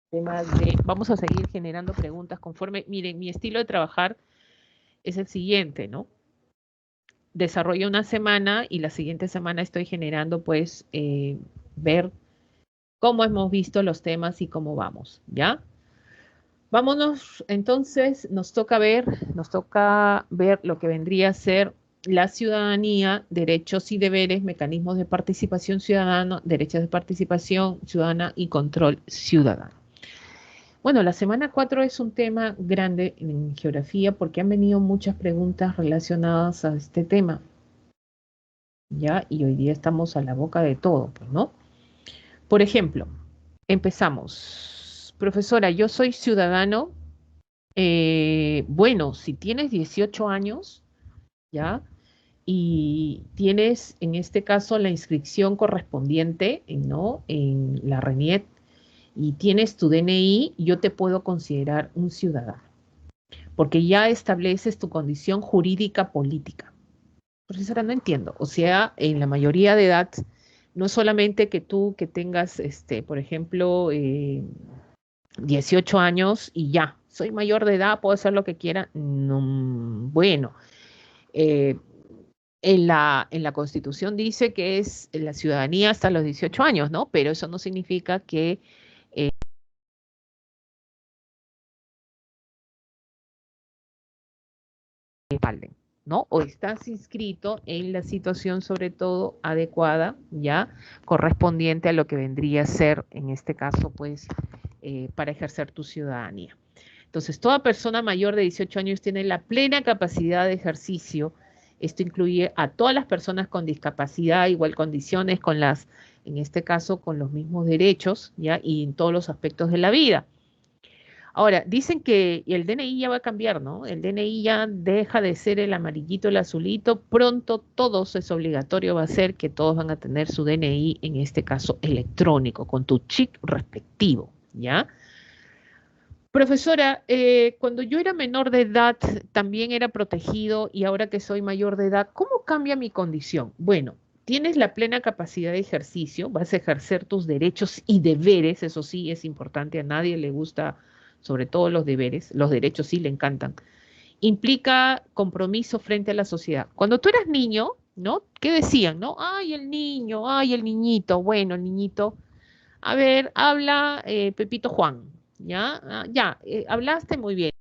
tema de... Vamos a seguir generando preguntas conforme... Miren, mi estilo de trabajar es el siguiente, ¿no? Desarrollo una semana y la siguiente semana estoy generando, pues, ver cómo hemos visto los temas y cómo vamos, ¿ya? Vámonos, entonces, nos toca ver lo que vendría a ser la ciudadanía, derechos y deberes, mecanismos de participación ciudadana, derechos de participación ciudadana y control ciudadano. Bueno, la semana 4 es un tema grande en geografía porque han venido muchas preguntas relacionadas a este tema, ¿ya? Y hoy día estamos a la boca de todo, pues, ¿no? Por ejemplo, empezamos. Profesora, yo soy ciudadano. Bueno, si tienes 18 años, ¿ya? Y tienes, en este caso, la inscripción correspondiente, ¿no? En la RENIET, y tienes tu DNI, yo te puedo considerar un ciudadano, porque ya estableces tu condición jurídica política. Profesora, no entiendo. O sea, en la mayoría de edad, no solamente que tú que tengas, por ejemplo, 18 años y ya, soy mayor de edad, puedo hacer lo que quiera. No, bueno, eh, en la Constitución dice que es la ciudadanía hasta los 18 años, ¿no? Pero eso no significa que respalden, ¿no? O estás inscrito en la situación, sobre todo, adecuada, ¿ya? Correspondiente a lo que vendría a ser, en este caso, pues, para ejercer tu ciudadanía. Entonces, toda persona mayor de 18 años tiene la plena capacidad de ejercicio. Esto incluye a todas las personas con discapacidad, igual condiciones, con las, en este caso, con los mismos derechos, ¿ya? Y en todos los aspectos de la vida. Ahora, dicen que el DNI ya va a cambiar, ¿no? El DNI ya deja de ser el amarillito, el azulito. Pronto todos es obligatorio, va a ser que todos van a tener su DNI, en este caso electrónico, con tu chip respectivo, ¿ya? Profesora, cuando yo era menor de edad también era protegido y ahora que soy mayor de edad, ¿cómo cambia mi condición? Bueno, tienes la plena capacidad de ejercicio, vas a ejercer tus derechos y deberes, eso sí es importante, a nadie le gusta, sobre todo los deberes, los derechos sí le encantan. Implica compromiso frente a la sociedad. Cuando tú eras niño, ¿no? ¿Qué decían, no? Ay, el niño, ay, el niñito, bueno, el niñito. A ver, habla Pepito Juan. ¿Ya? Ya, hablaste muy bien.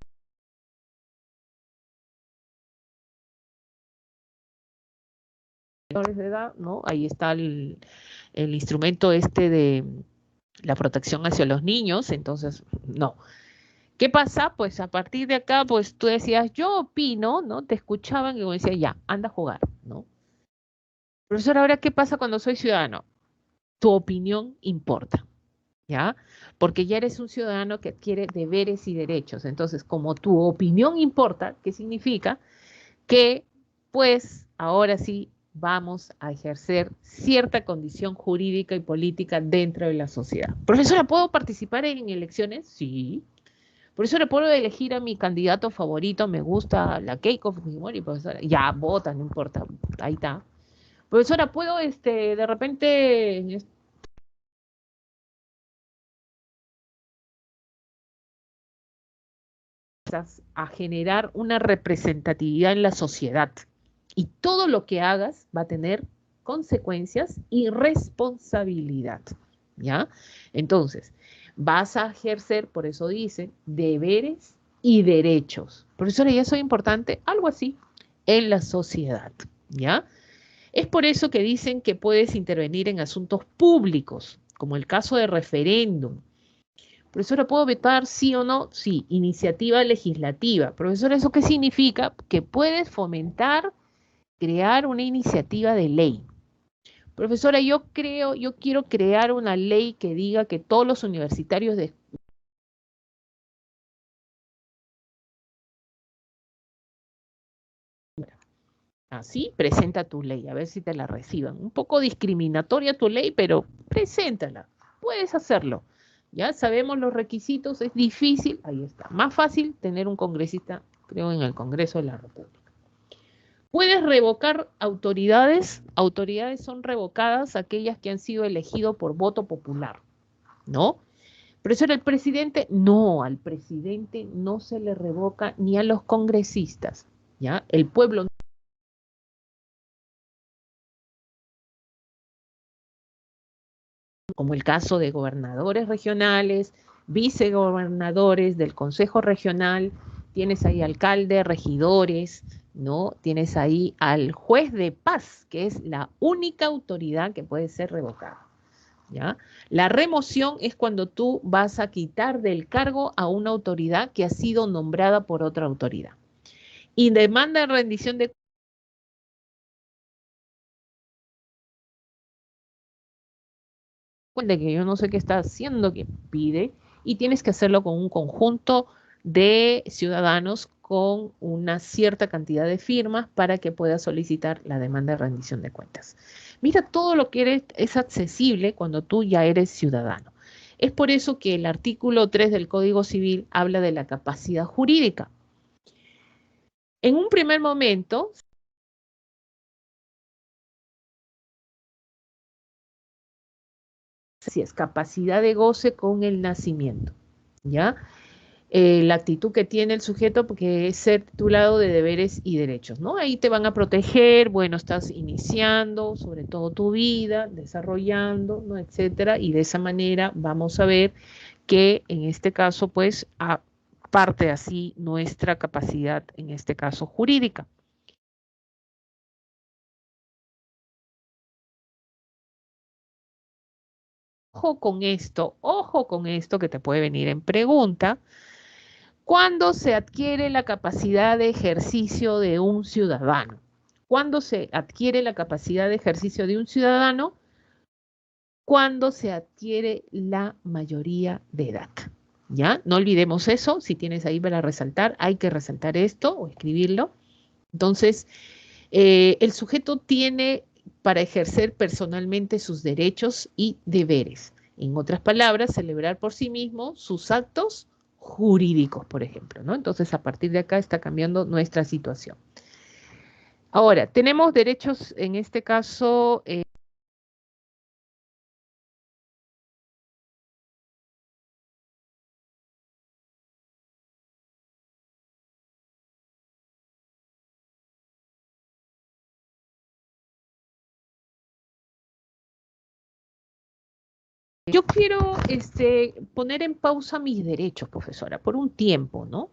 Menores de edad, ¿no? Ahí está el instrumento de la protección hacia los niños, entonces, no. ¿Qué pasa? Pues a partir de acá, pues tú decías, yo opino, ¿no? Te escuchaban y uno decía, ya, anda a jugar, ¿no? Profesor, ahora, ¿qué pasa cuando soy ciudadano? Tu opinión importa. ¿Ya? Porque ya eres un ciudadano que adquiere deberes y derechos. Entonces, como tu opinión importa, ¿qué significa? Que, pues, ahora sí vamos a ejercer cierta condición jurídica y política dentro de la sociedad. Profesora, ¿puedo participar en elecciones? Sí. Profesora, ¿puedo elegir a mi candidato favorito? Me gusta la Keiko Fujimori, profesora. Ya, vota, no importa. Ahí está. Profesora, ¿puedo, de repente a generar una representatividad en la sociedad? Y todo lo que hagas va a tener consecuencias y responsabilidad, ¿ya? Entonces, vas a ejercer, por eso dice, deberes y derechos. Profesora, ¿y eso es importante? Algo así, en la sociedad, ¿ya? Es por eso que dicen que puedes intervenir en asuntos públicos, como el caso de referéndum. Profesora, ¿puedo vetar sí o no? Sí, iniciativa legislativa. Profesora, ¿eso qué significa? Que puedes fomentar, crear una iniciativa de ley. Profesora, yo quiero crear una ley que diga que todos los universitarios de así, presenta tu ley, a ver si te la reciban. Un poco discriminatoria tu ley, pero preséntala. Puedes hacerlo. Ya sabemos los requisitos, es difícil, ahí está. Más fácil tener un congresista, creo, en el Congreso de la República. Puedes revocar autoridades. Autoridades son revocadas aquellas que han sido elegidas por voto popular, ¿no? Profesor, el presidente, no, al presidente no se le revoca ni a los congresistas, ¿ya? El pueblo, como el caso de gobernadores regionales, vicegobernadores del Consejo Regional, tienes ahí alcaldes, regidores, ¿no? Tienes ahí al juez de paz, que es la única autoridad que puede ser revocada, ¿ya? La remoción es cuando tú vas a quitar del cargo a una autoridad que ha sido nombrada por otra autoridad. Y demanda de rendición de cuenta que yo no sé qué está haciendo, que pide, y tienes que hacerlo con un conjunto de ciudadanos con una cierta cantidad de firmas para que puedas solicitar la demanda de rendición de cuentas. Mira, todo lo que eres es accesible cuando tú ya eres ciudadano. Es por eso que el artículo 3 del Código Civil habla de la capacidad jurídica. En un primer momento, si es capacidad de goce con el nacimiento, ¿ya? La actitud que tiene el sujeto, porque es ser titulado de deberes y derechos, ¿no? Ahí te van a proteger, bueno, estás iniciando, sobre todo tu vida, desarrollando, ¿no? Etcétera, y de esa manera vamos a ver que en este caso, pues, aparte así nuestra capacidad, en este caso jurídica. Ojo con esto que te puede venir en pregunta. ¿Cuándo se adquiere la capacidad de ejercicio de un ciudadano? ¿Cuándo se adquiere la capacidad de ejercicio de un ciudadano? Cuando se adquiere la mayoría de edad. ¿Ya? No olvidemos eso. Si tienes ahí para resaltar, hay que resaltar esto o escribirlo. Entonces, el sujeto tiene para ejercer personalmente sus derechos y deberes. En otras palabras, celebrar por sí mismo sus actos jurídicos, por ejemplo, ¿no? Entonces, a partir de acá está cambiando nuestra situación. Ahora, tenemos derechos, en este caso, yo quiero poner en pausa mis derechos, profesora, por un tiempo, ¿no?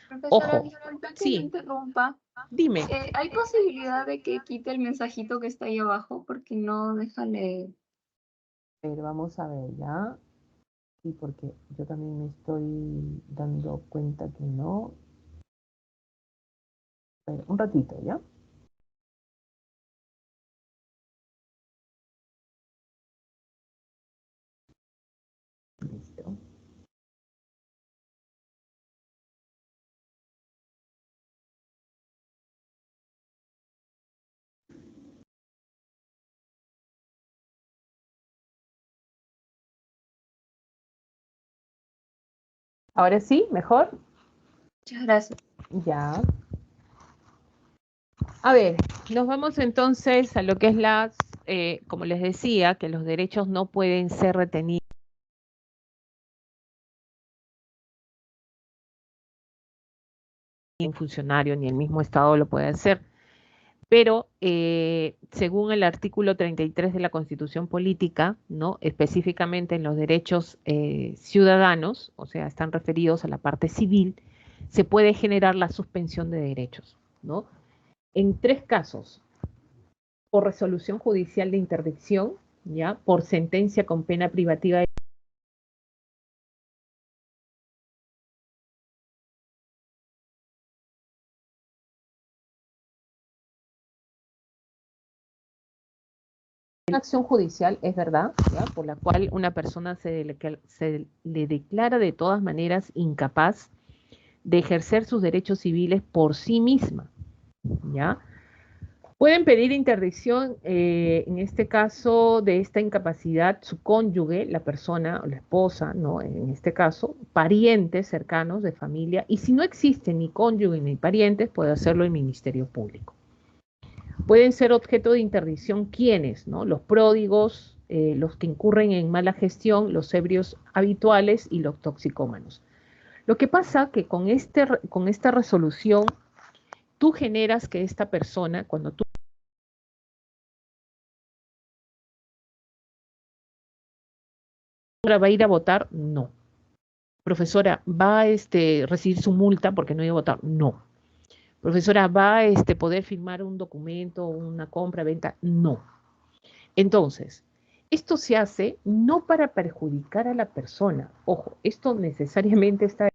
Profesora, Ojo, disculpe que le sí, interrumpa. dime. ¿Hay posibilidad de que quite el mensajito que está ahí abajo? Porque no deja leer. Pero vamos a ver, ¿ya? Sí, porque yo también me estoy dando cuenta que no. A ver, un ratito, ¿ya? Listo. Ahora sí, mejor. Muchas gracias. Ya. A ver, nos vamos entonces a lo que es como les decía, que los derechos no pueden ser retenidos ni un funcionario ni el mismo Estado lo puede hacer. Pero según el artículo 33 de la Constitución Política, ¿no? Específicamente en los derechos ciudadanos, o sea, están referidos a la parte civil, se puede generar la suspensión de derechos, ¿no? En tres casos: por resolución judicial de interdicción, ¿ya? Por sentencia con pena privativa de Una acción judicial, es verdad, ¿ya? Por la cual una persona se le declara de todas maneras incapaz de ejercer sus derechos civiles por sí misma, ¿ya? Pueden pedir interdicción, en este caso de esta incapacidad, su cónyuge, la persona, la esposa, ¿no? En este caso, parientes cercanos de familia, y si no existen ni cónyuge ni parientes, puede hacerlo el Ministerio Público. Pueden ser objeto de interdicción quienes, ¿no? Los pródigos, los que incurren en mala gestión, los ebrios habituales y los toxicómanos. Lo que pasa que con esta resolución, tú generas que esta persona, cuando tú va a ir a votar, no. Profesora, ¿va a recibir su multa porque no iba a votar? No. Profesora, ¿va a poder firmar un documento, una compra, venta? No. Entonces, esto se hace no para perjudicar a la persona. Ojo, esto necesariamente está...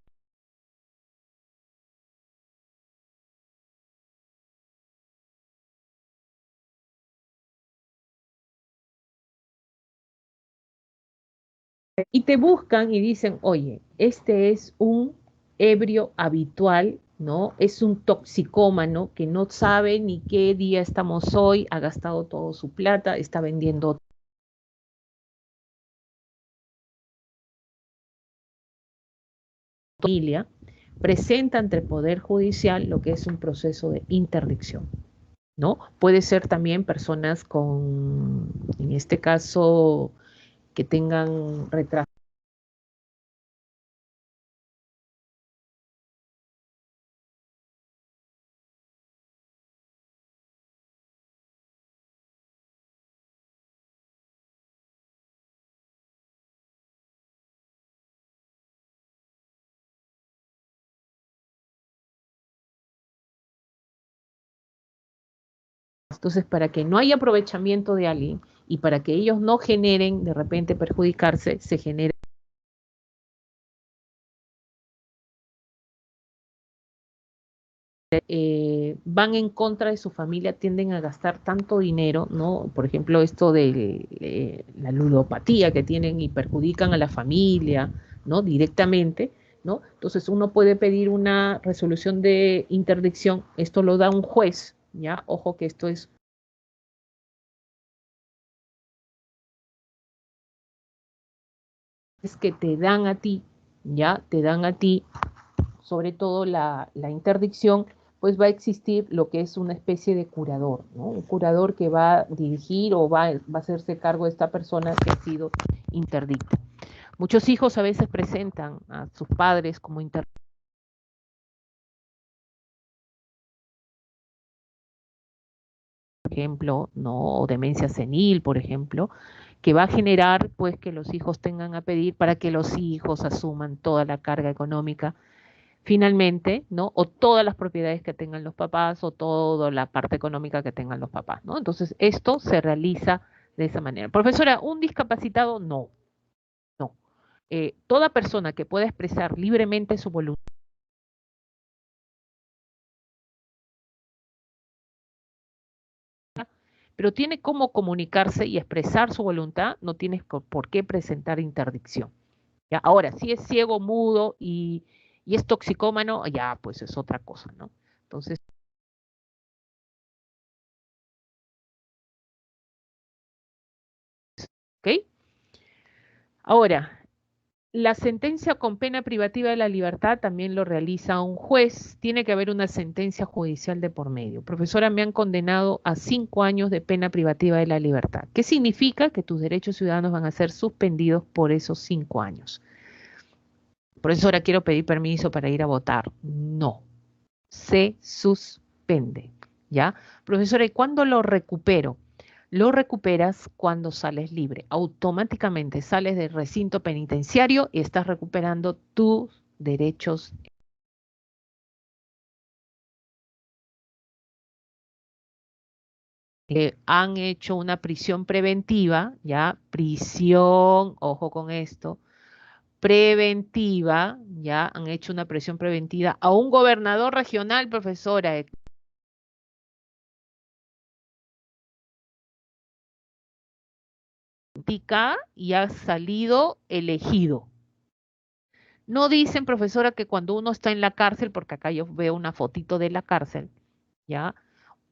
Y te buscan y dicen, oye, este es un ebrio habitual, ¿no? Es un toxicómano que no sabe ni qué día estamos hoy, ha gastado toda su plata, está vendiendo familia, presenta ante el Poder Judicial lo que es un proceso de interdicción, ¿no? Puede ser también personas con, en este caso, que tengan retraso. Entonces, para que no haya aprovechamiento de alguien y para que ellos no generen de repente perjudicarse, se genera van en contra de su familia, tienden a gastar tanto dinero, ¿no? Por ejemplo, esto de la ludopatía que tienen y perjudican a la familia, ¿no? Directamente, ¿no? Entonces uno puede pedir una resolución de interdicción, esto lo da un juez, ¿ya? Ojo que esto es que te dan a ti, ¿ya? Te dan a ti sobre todo la interdicción, pues va a existir lo que es una especie de curador, ¿no? Un curador que va a dirigir o va a hacerse cargo de esta persona que ha sido interdicta. Muchos hijos a veces presentan a sus padres como interdictos, por ejemplo, ¿no? O demencia senil, por ejemplo, que va a generar pues que los hijos tengan a pedir para que los hijos asuman toda la carga económica finalmente, ¿no? O todas las propiedades que tengan los papás o toda la parte económica que tengan los papás, ¿no? Entonces, esto se realiza de esa manera. Profesora, ¿un discapacitado? No, no. Toda persona que pueda expresar libremente su voluntad, pero tiene cómo comunicarse y expresar su voluntad, no tienes por qué presentar interdicción. ¿Ya? Ahora, si es ciego, mudo y es toxicómano, ya, pues es otra cosa, ¿no? Entonces, ¿ok? Ahora, la sentencia con pena privativa de la libertad también lo realiza un juez. Tiene que haber una sentencia judicial de por medio. Profesora, me han condenado a 5 años de pena privativa de la libertad. ¿Qué significa? Que tus derechos ciudadanos van a ser suspendidos por esos 5 años. Profesora, quiero pedir permiso para ir a votar. No, se suspende. ¿Ya? Profesora, ¿y cuándo lo recupero? Lo recuperas cuando sales libre. Automáticamente sales del recinto penitenciario y estás recuperando tus derechos. Han hecho una prisión preventiva, ¿ya? Prisión, ojo con esto, preventiva, ¿ya? Han hecho una prisión preventiva a un gobernador regional, profesora, política y ha salido elegido. No dicen, profesora, que cuando uno está en la cárcel, porque acá yo veo una fotito de la cárcel, ¿ya?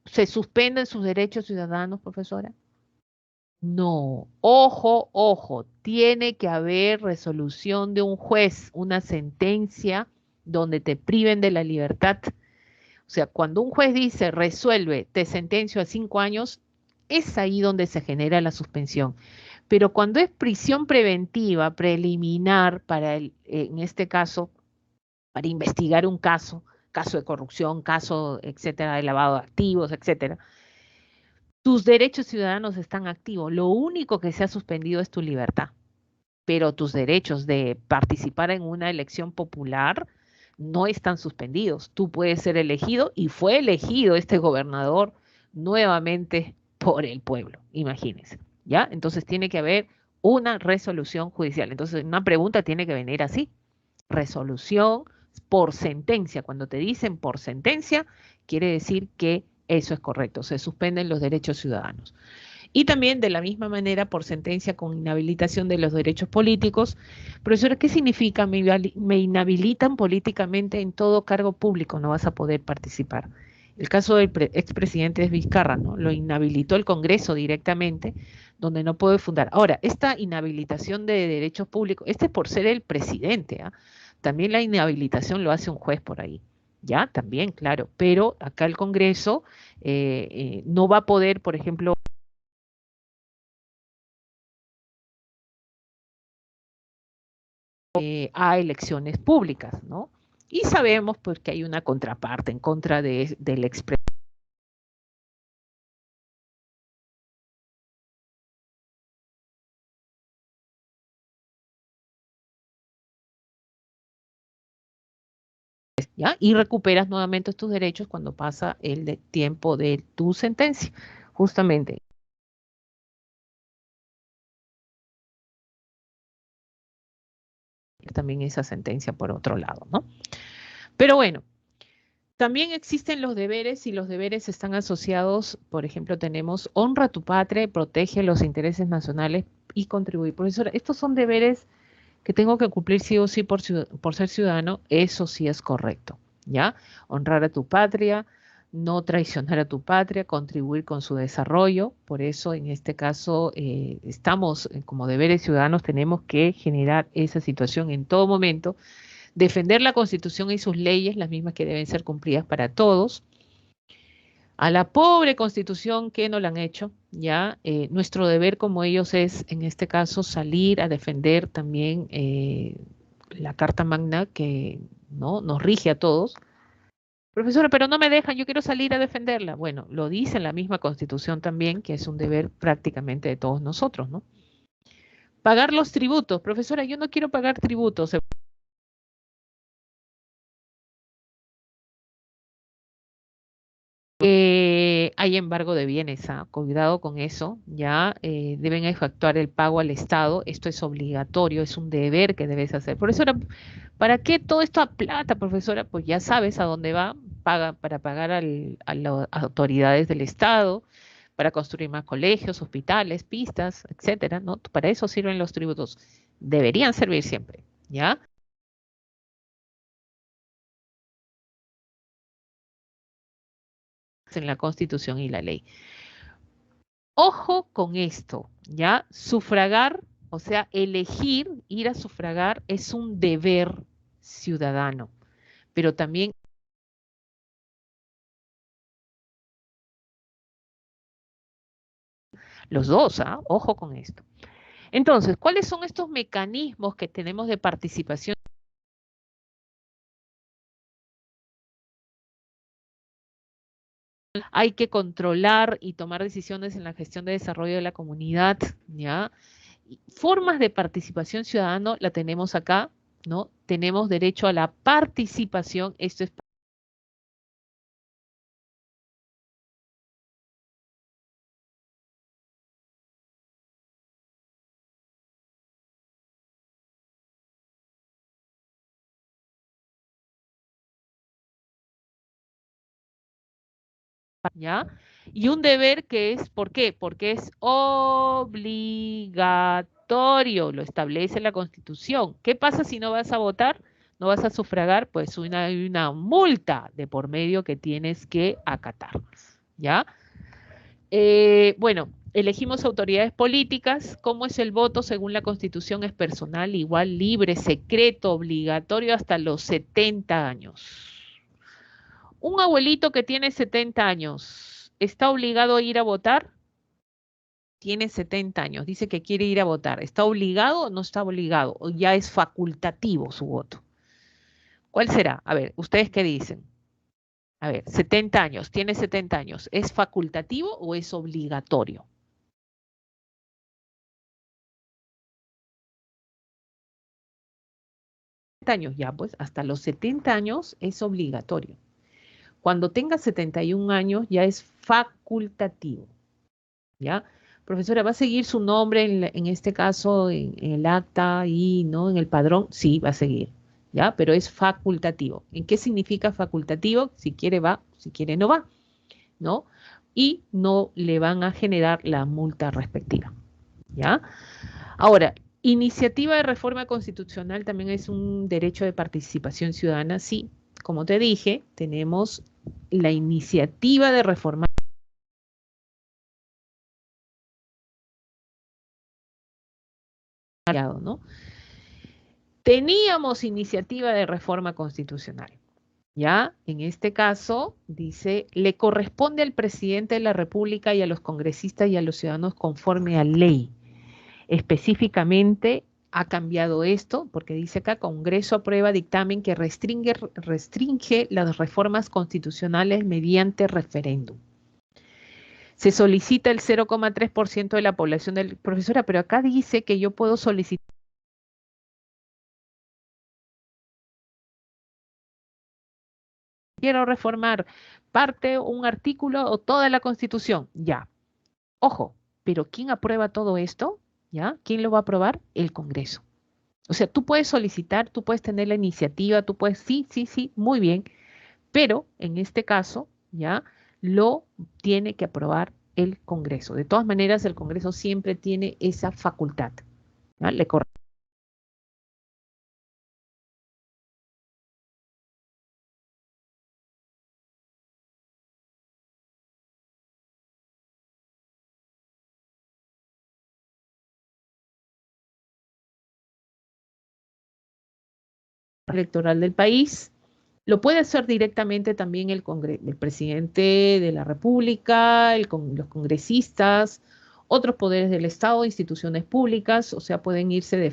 ¿Se suspenden sus derechos ciudadanos, profesora? No, ojo, ojo, tiene que haber resolución de un juez, una sentencia donde te priven de la libertad. O sea, cuando un juez dice, resuelve, te sentencio a 5 años, es ahí donde se genera la suspensión. Pero cuando es prisión preventiva, preliminar, en este caso, para investigar un caso, caso de corrupción, caso, etcétera, de lavado de activos, etcétera, tus derechos ciudadanos están activos. Lo único que se ha suspendido es tu libertad, pero tus derechos de participar en una elección popular no están suspendidos. Tú puedes ser elegido y fue elegido este gobernador nuevamente por el pueblo, imagínense, ¿ya? Entonces tiene que haber una resolución judicial. Entonces una pregunta tiene que venir así, resolución por sentencia. Cuando te dicen por sentencia, quiere decir que eso es correcto, se suspenden los derechos ciudadanos. Y también de la misma manera por sentencia con inhabilitación de los derechos políticos. Profesora, ¿qué significa? Me inhabilitan políticamente en todo cargo público, no vas a poder participar. El caso del expresidente es Vizcarra, ¿no? Lo inhabilitó el Congreso directamente, donde no puede fundar. Ahora, esta inhabilitación de derechos públicos, este es por ser el presidente, ¿ah? También la inhabilitación lo hace un juez por ahí. Ya, también, claro, pero acá el Congreso no va a poder, por ejemplo, a elecciones públicas, ¿no? Y sabemos pues que hay una contraparte en contra del expresidente. ¿Ya? Y recuperas nuevamente tus derechos cuando pasa tiempo de tu sentencia, justamente. También esa sentencia por otro lado, ¿no? Pero bueno, también existen los deberes y los deberes están asociados, por ejemplo, tenemos honra tu patria, protege los intereses nacionales y contribuir. Profesora, estos son deberes que tengo que cumplir sí o sí por ser ciudadano, eso sí es correcto, ¿ya? Honrar a tu patria, no traicionar a tu patria, contribuir con su desarrollo. Por eso, en este caso, estamos como deberes ciudadanos, tenemos que generar esa situación en todo momento, defender la Constitución y sus leyes, las mismas que deben ser cumplidas para todos. A la pobre Constitución que no la han hecho, ya nuestro deber como ellos es, en este caso, salir a defender también la Carta Magna que no nos rige a todos. Profesora, pero no me dejan, yo quiero salir a defenderla. Bueno, lo dice la misma Constitución también, que es un deber prácticamente de todos nosotros, ¿no? Pagar los tributos. Profesora, yo no quiero pagar tributos. Hay embargo de bienes, ¿ah? Cuidado con eso, ya deben efectuar el pago al Estado, esto es obligatorio, es un deber que debes hacer. Profesora, ¿para qué todo esto a plata, profesora? Pues ya sabes a dónde va, paga para pagar a las autoridades del Estado, para construir más colegios, hospitales, pistas, etcétera, ¿no? Para eso sirven los tributos, deberían servir siempre, ¿ya? En la Constitución y la ley. Ojo con esto, ¿ya? Sufragar, o sea, elegir ir a sufragar es un deber ciudadano, pero también los dos, ¿ah? Ojo con esto. Entonces, ¿cuáles son estos mecanismos que tenemos de participación? Hay que controlar y tomar decisiones en la gestión de desarrollo de la comunidad, ¿ya? Formas de participación ciudadana la tenemos acá, ¿no? Tenemos derecho a la participación, esto es ¿ya? Y un deber que es, ¿por qué? Porque es obligatorio, lo establece la Constitución. ¿Qué pasa si no vas a votar? ¿No vas a sufragar? Pues hay una multa de por medio que tienes que acatar, ¿ya? Bueno, elegimos autoridades políticas. ¿Cómo es el voto? Según la Constitución es personal, igual, libre, secreto, obligatorio hasta los 70 años. Un abuelito que tiene 70 años, ¿está obligado a ir a votar? Tiene 70 años, dice que quiere ir a votar. ¿Está obligado o no está obligado? ¿O ya es facultativo su voto? ¿Cuál será? A ver, ¿ustedes qué dicen? A ver, 70 años, tiene 70 años. ¿Es facultativo o es obligatorio? Años ya, pues hasta los 70 años es obligatorio. Cuando tenga 71 años ya es facultativo, ¿ya? Profesora, ¿va a seguir su nombre en este caso en el acta y no en el padrón? Sí, va a seguir, ¿ya? Pero es facultativo. ¿En qué significa facultativo? Si quiere va, si quiere no va, ¿no? Y no le van a generar la multa respectiva, ¿ya? Ahora, iniciativa de reforma constitucional también es un derecho de participación ciudadana. Sí, como te dije, tenemos la iniciativa de reforma, ¿no? Teníamos iniciativa de reforma constitucional. Ya, en este caso, dice, le corresponde al presidente de la República y a los congresistas y a los ciudadanos conforme a ley. Específicamente ha cambiado esto, porque dice acá, Congreso aprueba dictamen que restringe las reformas constitucionales mediante referéndum. Se solicita el 0,3% de la población del... Profesora, pero acá dice que yo puedo solicitar... Quiero reformar parte, un artículo o toda la Constitución. Ya. Ojo, pero ¿quién aprueba todo esto? ¿Ya? ¿Quién lo va a aprobar? El Congreso. O sea, tú puedes solicitar, tú puedes tener la iniciativa, tú puedes, sí, sí, sí, muy bien, pero en este caso, ¿ya? Lo tiene que aprobar el Congreso. De todas maneras, el Congreso siempre tiene esa facultad, ¿ya? Le corresponde electoral del país. Lo puede hacer directamente también el presidente de la República, los congresistas, otros poderes del Estado, instituciones públicas, o sea, pueden irse de...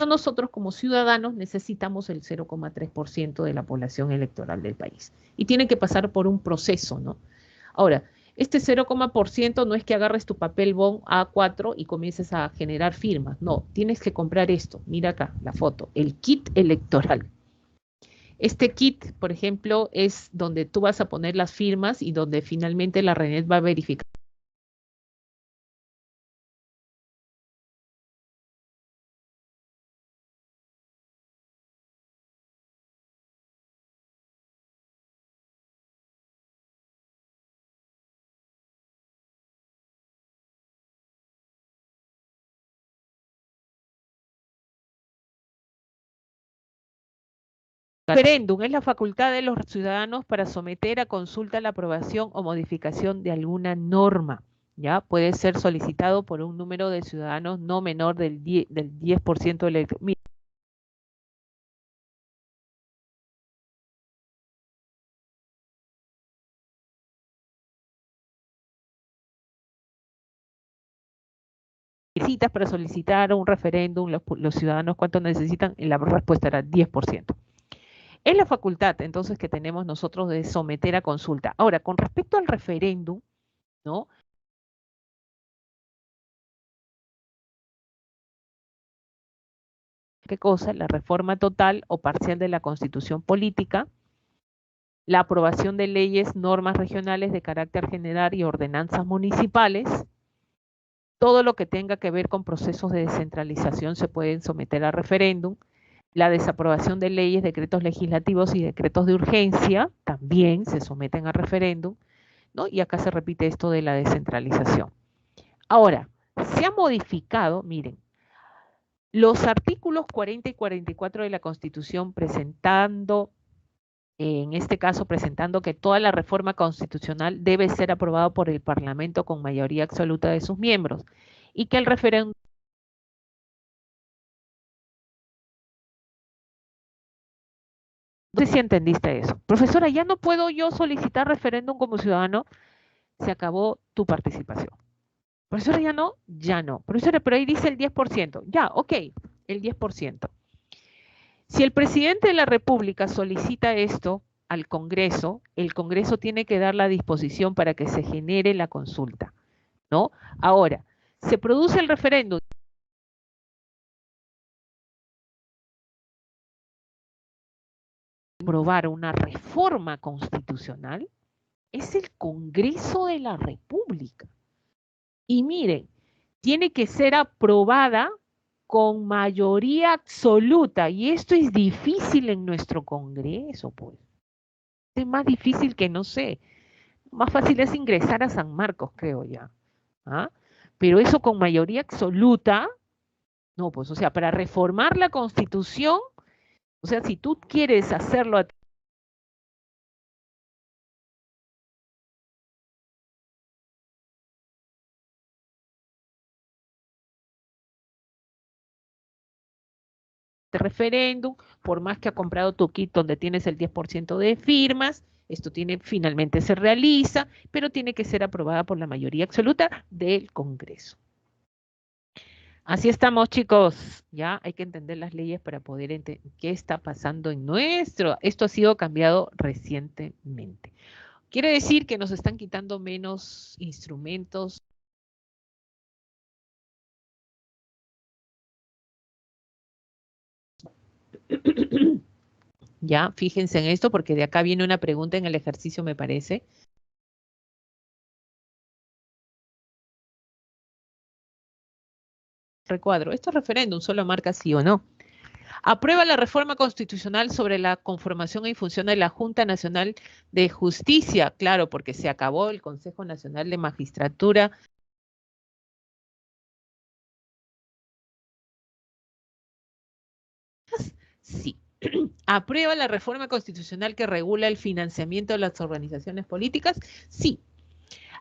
Nosotros como ciudadanos necesitamos el 0,3% de la población electoral del país y tiene que pasar por un proceso, ¿no? Ahora, este 0,% no es que agarres tu papel bond A4 y comiences a generar firmas, no, tienes que comprar esto, mira acá la foto, el kit electoral. Este kit, por ejemplo, es donde tú vas a poner las firmas y donde finalmente la RENET va a verificar. Referéndum es la facultad de los ciudadanos para someter a consulta la aprobación o modificación de alguna norma. ¿Ya? Puede ser solicitado por un número de ciudadanos no menor del 10% del electorado. Necesitas para solicitar un referéndum, los ciudadanos cuánto necesitan, y la respuesta era 10%. Es la facultad entonces que tenemos nosotros de someter a consulta. Ahora, con respecto al referéndum, ¿no? ¿Qué cosa? La reforma total o parcial de la Constitución política, la aprobación de leyes, normas regionales de carácter general y ordenanzas municipales. Todo lo que tenga que ver con procesos de descentralización se pueden someter a referéndum. La desaprobación de leyes, decretos legislativos y decretos de urgencia también se someten a referéndum, ¿no? Y acá se repite esto de la descentralización. Ahora, se ha modificado, miren, los artículos 40 y 44 de la Constitución presentando, en este caso presentando que toda la reforma constitucional debe ser aprobada por el Parlamento con mayoría absoluta de sus miembros y que el referéndum. No sé si entendiste eso. Profesora, ya no puedo yo solicitar referéndum como ciudadano, se acabó tu participación. Profesora, ya no, ya no. Profesora, pero ahí dice el 10%. Ya, ok, el 10%. Si el presidente de la República solicita esto al Congreso, el Congreso tiene que dar la disposición para que se genere la consulta, ¿no? Ahora, se produce el referéndum. Aprobar una reforma constitucional es el Congreso de la República. Y miren, tiene que ser aprobada con mayoría absoluta. Y esto es difícil en nuestro Congreso, pues. Es más difícil que, no sé, más fácil es ingresar a San Marcos, creo ya. ¿Ah? Pero eso con mayoría absoluta, no, pues, o sea, para reformar la Constitución, o sea, si tú quieres hacerlo a referéndum, por más que ha comprado tu kit donde tienes el 10% de firmas, esto finalmente se realiza, pero tiene que ser aprobada por la mayoría absoluta del Congreso. Así estamos, chicos. Ya hay que entender las leyes para poder entender qué está pasando en nuestro. Esto ha sido cambiado recientemente. Quiere decir que nos están quitando menos instrumentos. Ya, fíjense en esto porque de acá viene una pregunta en el ejercicio, me parece. Recuadro, ¿este referéndum solo marca sí o no? Aprueba la reforma constitucional sobre la conformación y función de la Junta Nacional de Justicia. Claro, porque se acabó el Consejo Nacional de Magistratura. Sí. ¿Aprueba la reforma constitucional que regula el financiamiento de las organizaciones políticas? Sí.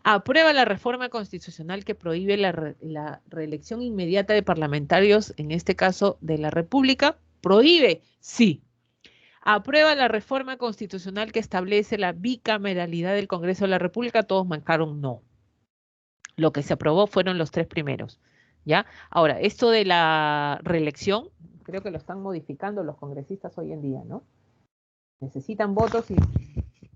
¿Aprueba la reforma constitucional que prohíbe la reelección inmediata de parlamentarios, en este caso de la República? ¿Prohíbe? Sí. ¿Aprueba la reforma constitucional que establece la bicameralidad del Congreso de la República? Todos marcaron no. Lo que se aprobó fueron los 3 primeros. ¿Ya? Ahora, esto de la reelección, creo que lo están modificando los congresistas hoy en día, ¿no? Necesitan votos y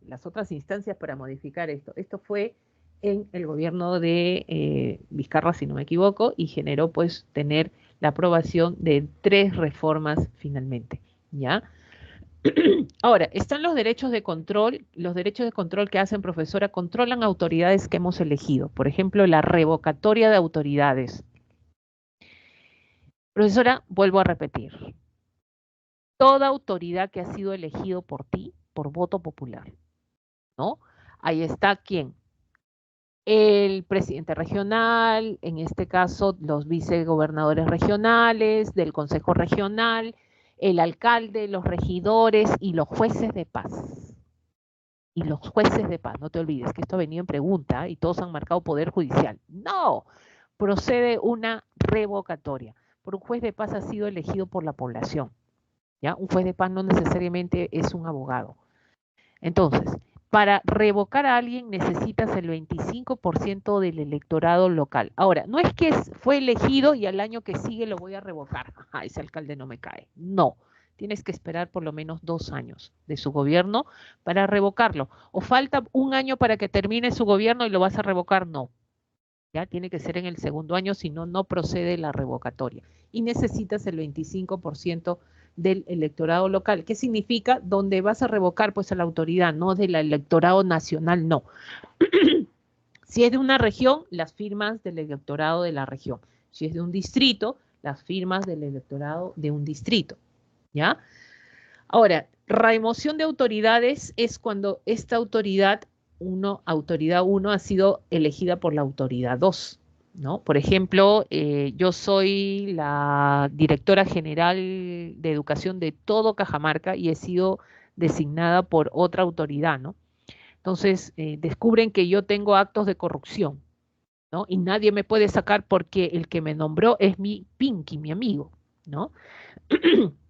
las otras instancias para modificar esto. Esto fue en el gobierno de Vizcarra, si no me equivoco, y generó pues tener la aprobación de 3 reformas finalmente, ¿ya? Ahora, están los derechos de control. Los derechos de control que hacen, profesora, controlan autoridades que hemos elegido. Por ejemplo, la revocatoria de autoridades. Profesora, vuelvo a repetir. Toda autoridad que ha sido elegido por ti, por voto popular, ¿no? Ahí está, ¿quién? El presidente regional, en este caso los vicegobernadores regionales, del Consejo Regional, el alcalde, los regidores y los jueces de paz. Y los jueces de paz, no te olvides que esto ha venido en pregunta y todos han marcado poder judicial. No, procede una revocatoria. Por un juez de paz ha sido elegido por la población. ¿Ya? Un juez de paz no necesariamente es un abogado. Entonces, para revocar a alguien necesitas el 25% del electorado local. Ahora, no es que fue elegido y al año que sigue lo voy a revocar. Ajá, ese alcalde no me cae. No, tienes que esperar por lo menos 2 años de su gobierno para revocarlo. O falta un año para que termine su gobierno y lo vas a revocar. No, ya tiene que ser en el segundo año, si no, no procede la revocatoria. Y necesitas el 25% del electorado local. ¿Qué significa? Donde vas a revocar, pues a la autoridad, no del electorado nacional, no. Si es de una región, las firmas del electorado de la región. Si es de un distrito, las firmas del electorado de un distrito. ¿ya? Ahora, remoción de autoridades es cuando esta autoridad 1 ha sido elegida por la autoridad 2, ¿no? Por ejemplo, yo soy la directora general de educación de todo Cajamarca y he sido designada por otra autoridad, ¿no? Entonces, descubren que yo tengo actos de corrupción, ¿no? Y nadie me puede sacar porque el que me nombró es mi Pinky, mi amigo, ¿no?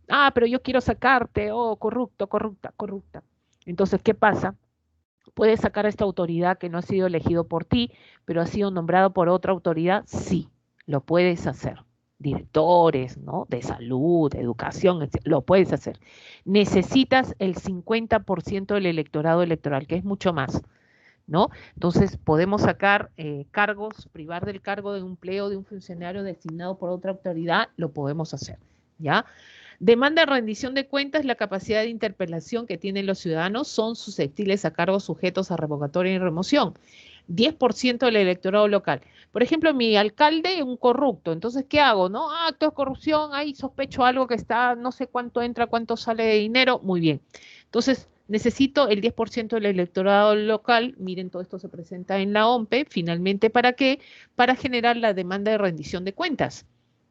Ah, pero yo quiero sacarte, oh, corrupto, corrupta, corrupta. Entonces, ¿qué pasa? ¿Puedes sacar a esta autoridad que no ha sido elegido por ti, pero ha sido nombrado por otra autoridad? Sí, lo puedes hacer. Directores, ¿no? De salud, de educación, lo puedes hacer. Necesitas el 50% del electorado electoral, que es mucho más, ¿no? Entonces, podemos sacar cargos, privar del cargo de empleo de un funcionario designado por otra autoridad, lo podemos hacer, ¿ya? Demanda de rendición de cuentas, la capacidad de interpelación que tienen los ciudadanos son susceptibles a cargos sujetos a revocatoria y remoción. 10% del electorado local. Por ejemplo, mi alcalde es un corrupto, entonces, ¿qué hago? ¿No? Ah, acto de corrupción, ahí sospecho algo que está, no sé cuánto entra, cuánto sale de dinero, muy bien. Entonces, necesito el 10% del electorado local, miren, todo esto se presenta en la OMPE, finalmente, ¿para qué? Para generar la demanda de rendición de cuentas,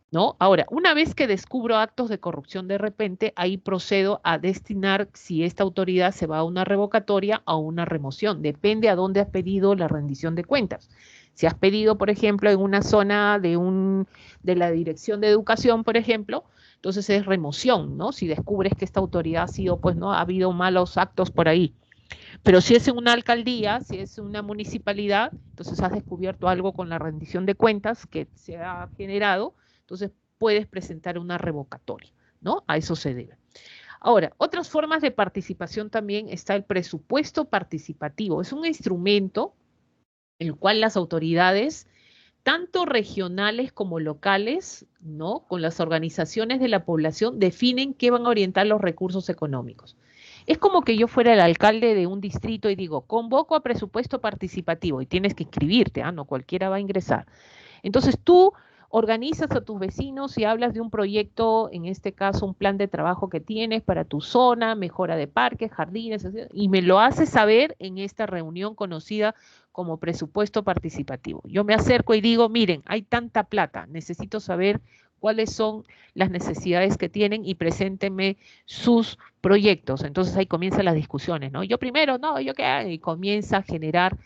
¿no? Ahora, una vez que descubro actos de corrupción de repente, ahí procedo a destinar si esta autoridad se va a una revocatoria o a una remoción. Depende a dónde has pedido la rendición de cuentas. Si has pedido, por ejemplo, en una zona de la Dirección de Educación, por ejemplo, entonces es remoción, ¿no? Si descubres que esta autoridad ha sido, pues, ¿no? Ha habido malos actos por ahí. Pero si es en una alcaldía, si es una municipalidad, entonces has descubierto algo con la rendición de cuentas que se ha generado, entonces puedes presentar una revocatoria, ¿no? A eso se debe. Ahora, otras formas de participación también está el presupuesto participativo. Es un instrumento en el cual las autoridades, tanto regionales como locales, ¿no? Con las organizaciones de la población, definen qué van a orientar los recursos económicos. Es como que yo fuera el alcalde de un distrito y digo, convoco a presupuesto participativo y tienes que inscribirte, no cualquiera va a ingresar. Entonces tú organizas a tus vecinos y hablas de un proyecto, en este caso un plan de trabajo que tienes para tu zona, mejora de parques, jardines, y me lo haces saber en esta reunión conocida como presupuesto participativo. Yo me acerco y digo, miren, hay tanta plata, necesito saber cuáles son las necesidades que tienen y preséntenme sus proyectos. Entonces ahí comienzan las discusiones, ¿no? Yo primero, no, yo qué, y comienza a generar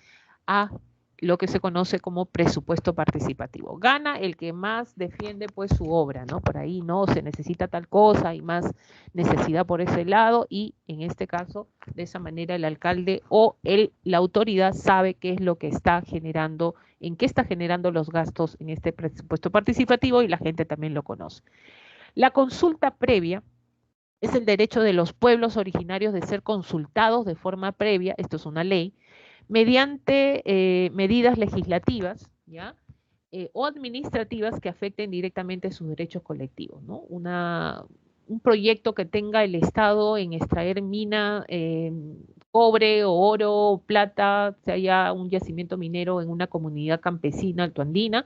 a lo que se conoce como presupuesto participativo. Gana el que más defiende pues su obra, ¿no? Por ahí no se necesita tal cosa, hay más necesidad por ese lado y en este caso, de esa manera el alcalde o la autoridad sabe qué es lo que está generando, en qué está generando los gastos en este presupuesto participativo y la gente también lo conoce. La consulta previa es el derecho de los pueblos originarios de ser consultados de forma previa, esto es una ley, mediante medidas legislativas, ¿ya? O administrativas que afecten directamente sus derechos colectivos, ¿no? Un proyecto que tenga el Estado en extraer mina, cobre o oro o plata, si haya un yacimiento minero en una comunidad campesina altoandina,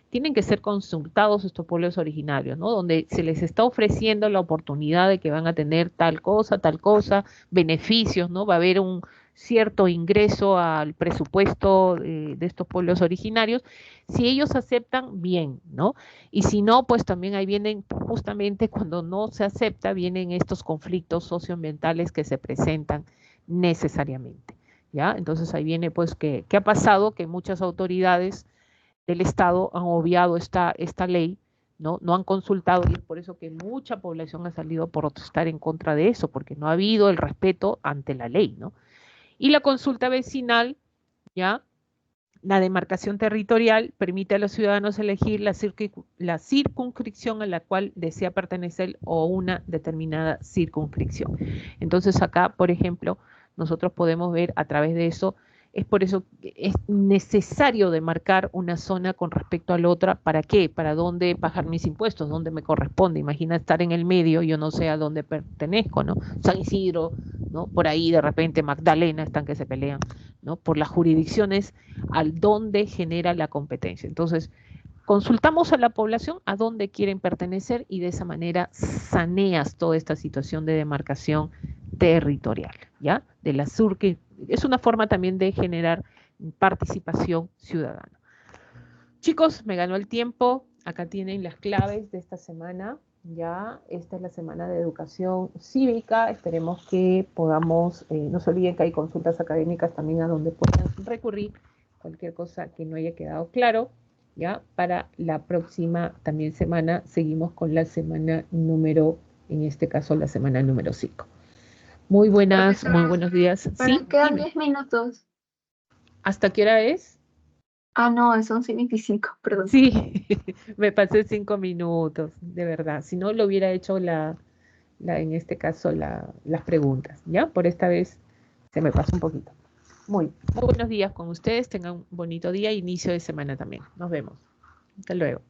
tienen que ser consultados estos pueblos originarios, ¿no? Donde se les está ofreciendo la oportunidad de que van a tener tal cosa, beneficios, ¿no? Va a haber un cierto ingreso al presupuesto de estos pueblos originarios. Si ellos aceptan, bien, ¿no? Y si no, pues también ahí vienen, justamente cuando no se acepta, vienen estos conflictos socioambientales que se presentan necesariamente, ¿ya? Entonces ahí viene, pues, ¿qué ha pasado? Que muchas autoridades del Estado han obviado esta ley, ¿no? No han consultado y es por eso que mucha población ha salido a protestar en contra de eso, porque no ha habido el respeto ante la ley, ¿no? Y la consulta vecinal, ¿ya? La demarcación territorial permite a los ciudadanos elegir la circunscripción a la cual desea pertenecer o una determinada circunscripción. Entonces acá, por ejemplo, nosotros podemos ver a través de eso, es por eso que es necesario demarcar una zona con respecto a la otra. ¿Para qué? Para dónde pagar mis impuestos, dónde me corresponde. Imagina estar en el medio, yo no sé a dónde pertenezco, ¿no? San Isidro, ¿no? Por ahí de repente Magdalena están que se pelean, ¿no? Por las jurisdicciones al donde genera la competencia. Entonces, consultamos a la población a dónde quieren pertenecer y de esa manera saneas toda esta situación de demarcación territorial, ¿ya? De la sur, que es una forma también de generar participación ciudadana. Chicos, me ganó el tiempo. Acá tienen las claves de esta semana. Ya, esta es la semana de educación cívica. Esperemos que podamos, no se olviden que hay consultas académicas también a donde puedan recurrir cualquier cosa que no haya quedado claro. Ya, para la próxima también semana seguimos con la semana número, en este caso la semana número 5. Muy buenas, Profesora, muy buenos días. pero Sí, quedan dime. 10 minutos. ¿Hasta qué hora es? Ah, no, es 11:25, perdón. Sí, me pasé 5 minutos, de verdad. Si no, lo hubiera hecho en este caso, las preguntas, ¿ya? Por esta vez se me pasó un poquito. Muy buenos días con ustedes. Tengan un bonito día e inicio de semana también. Nos vemos. Hasta luego.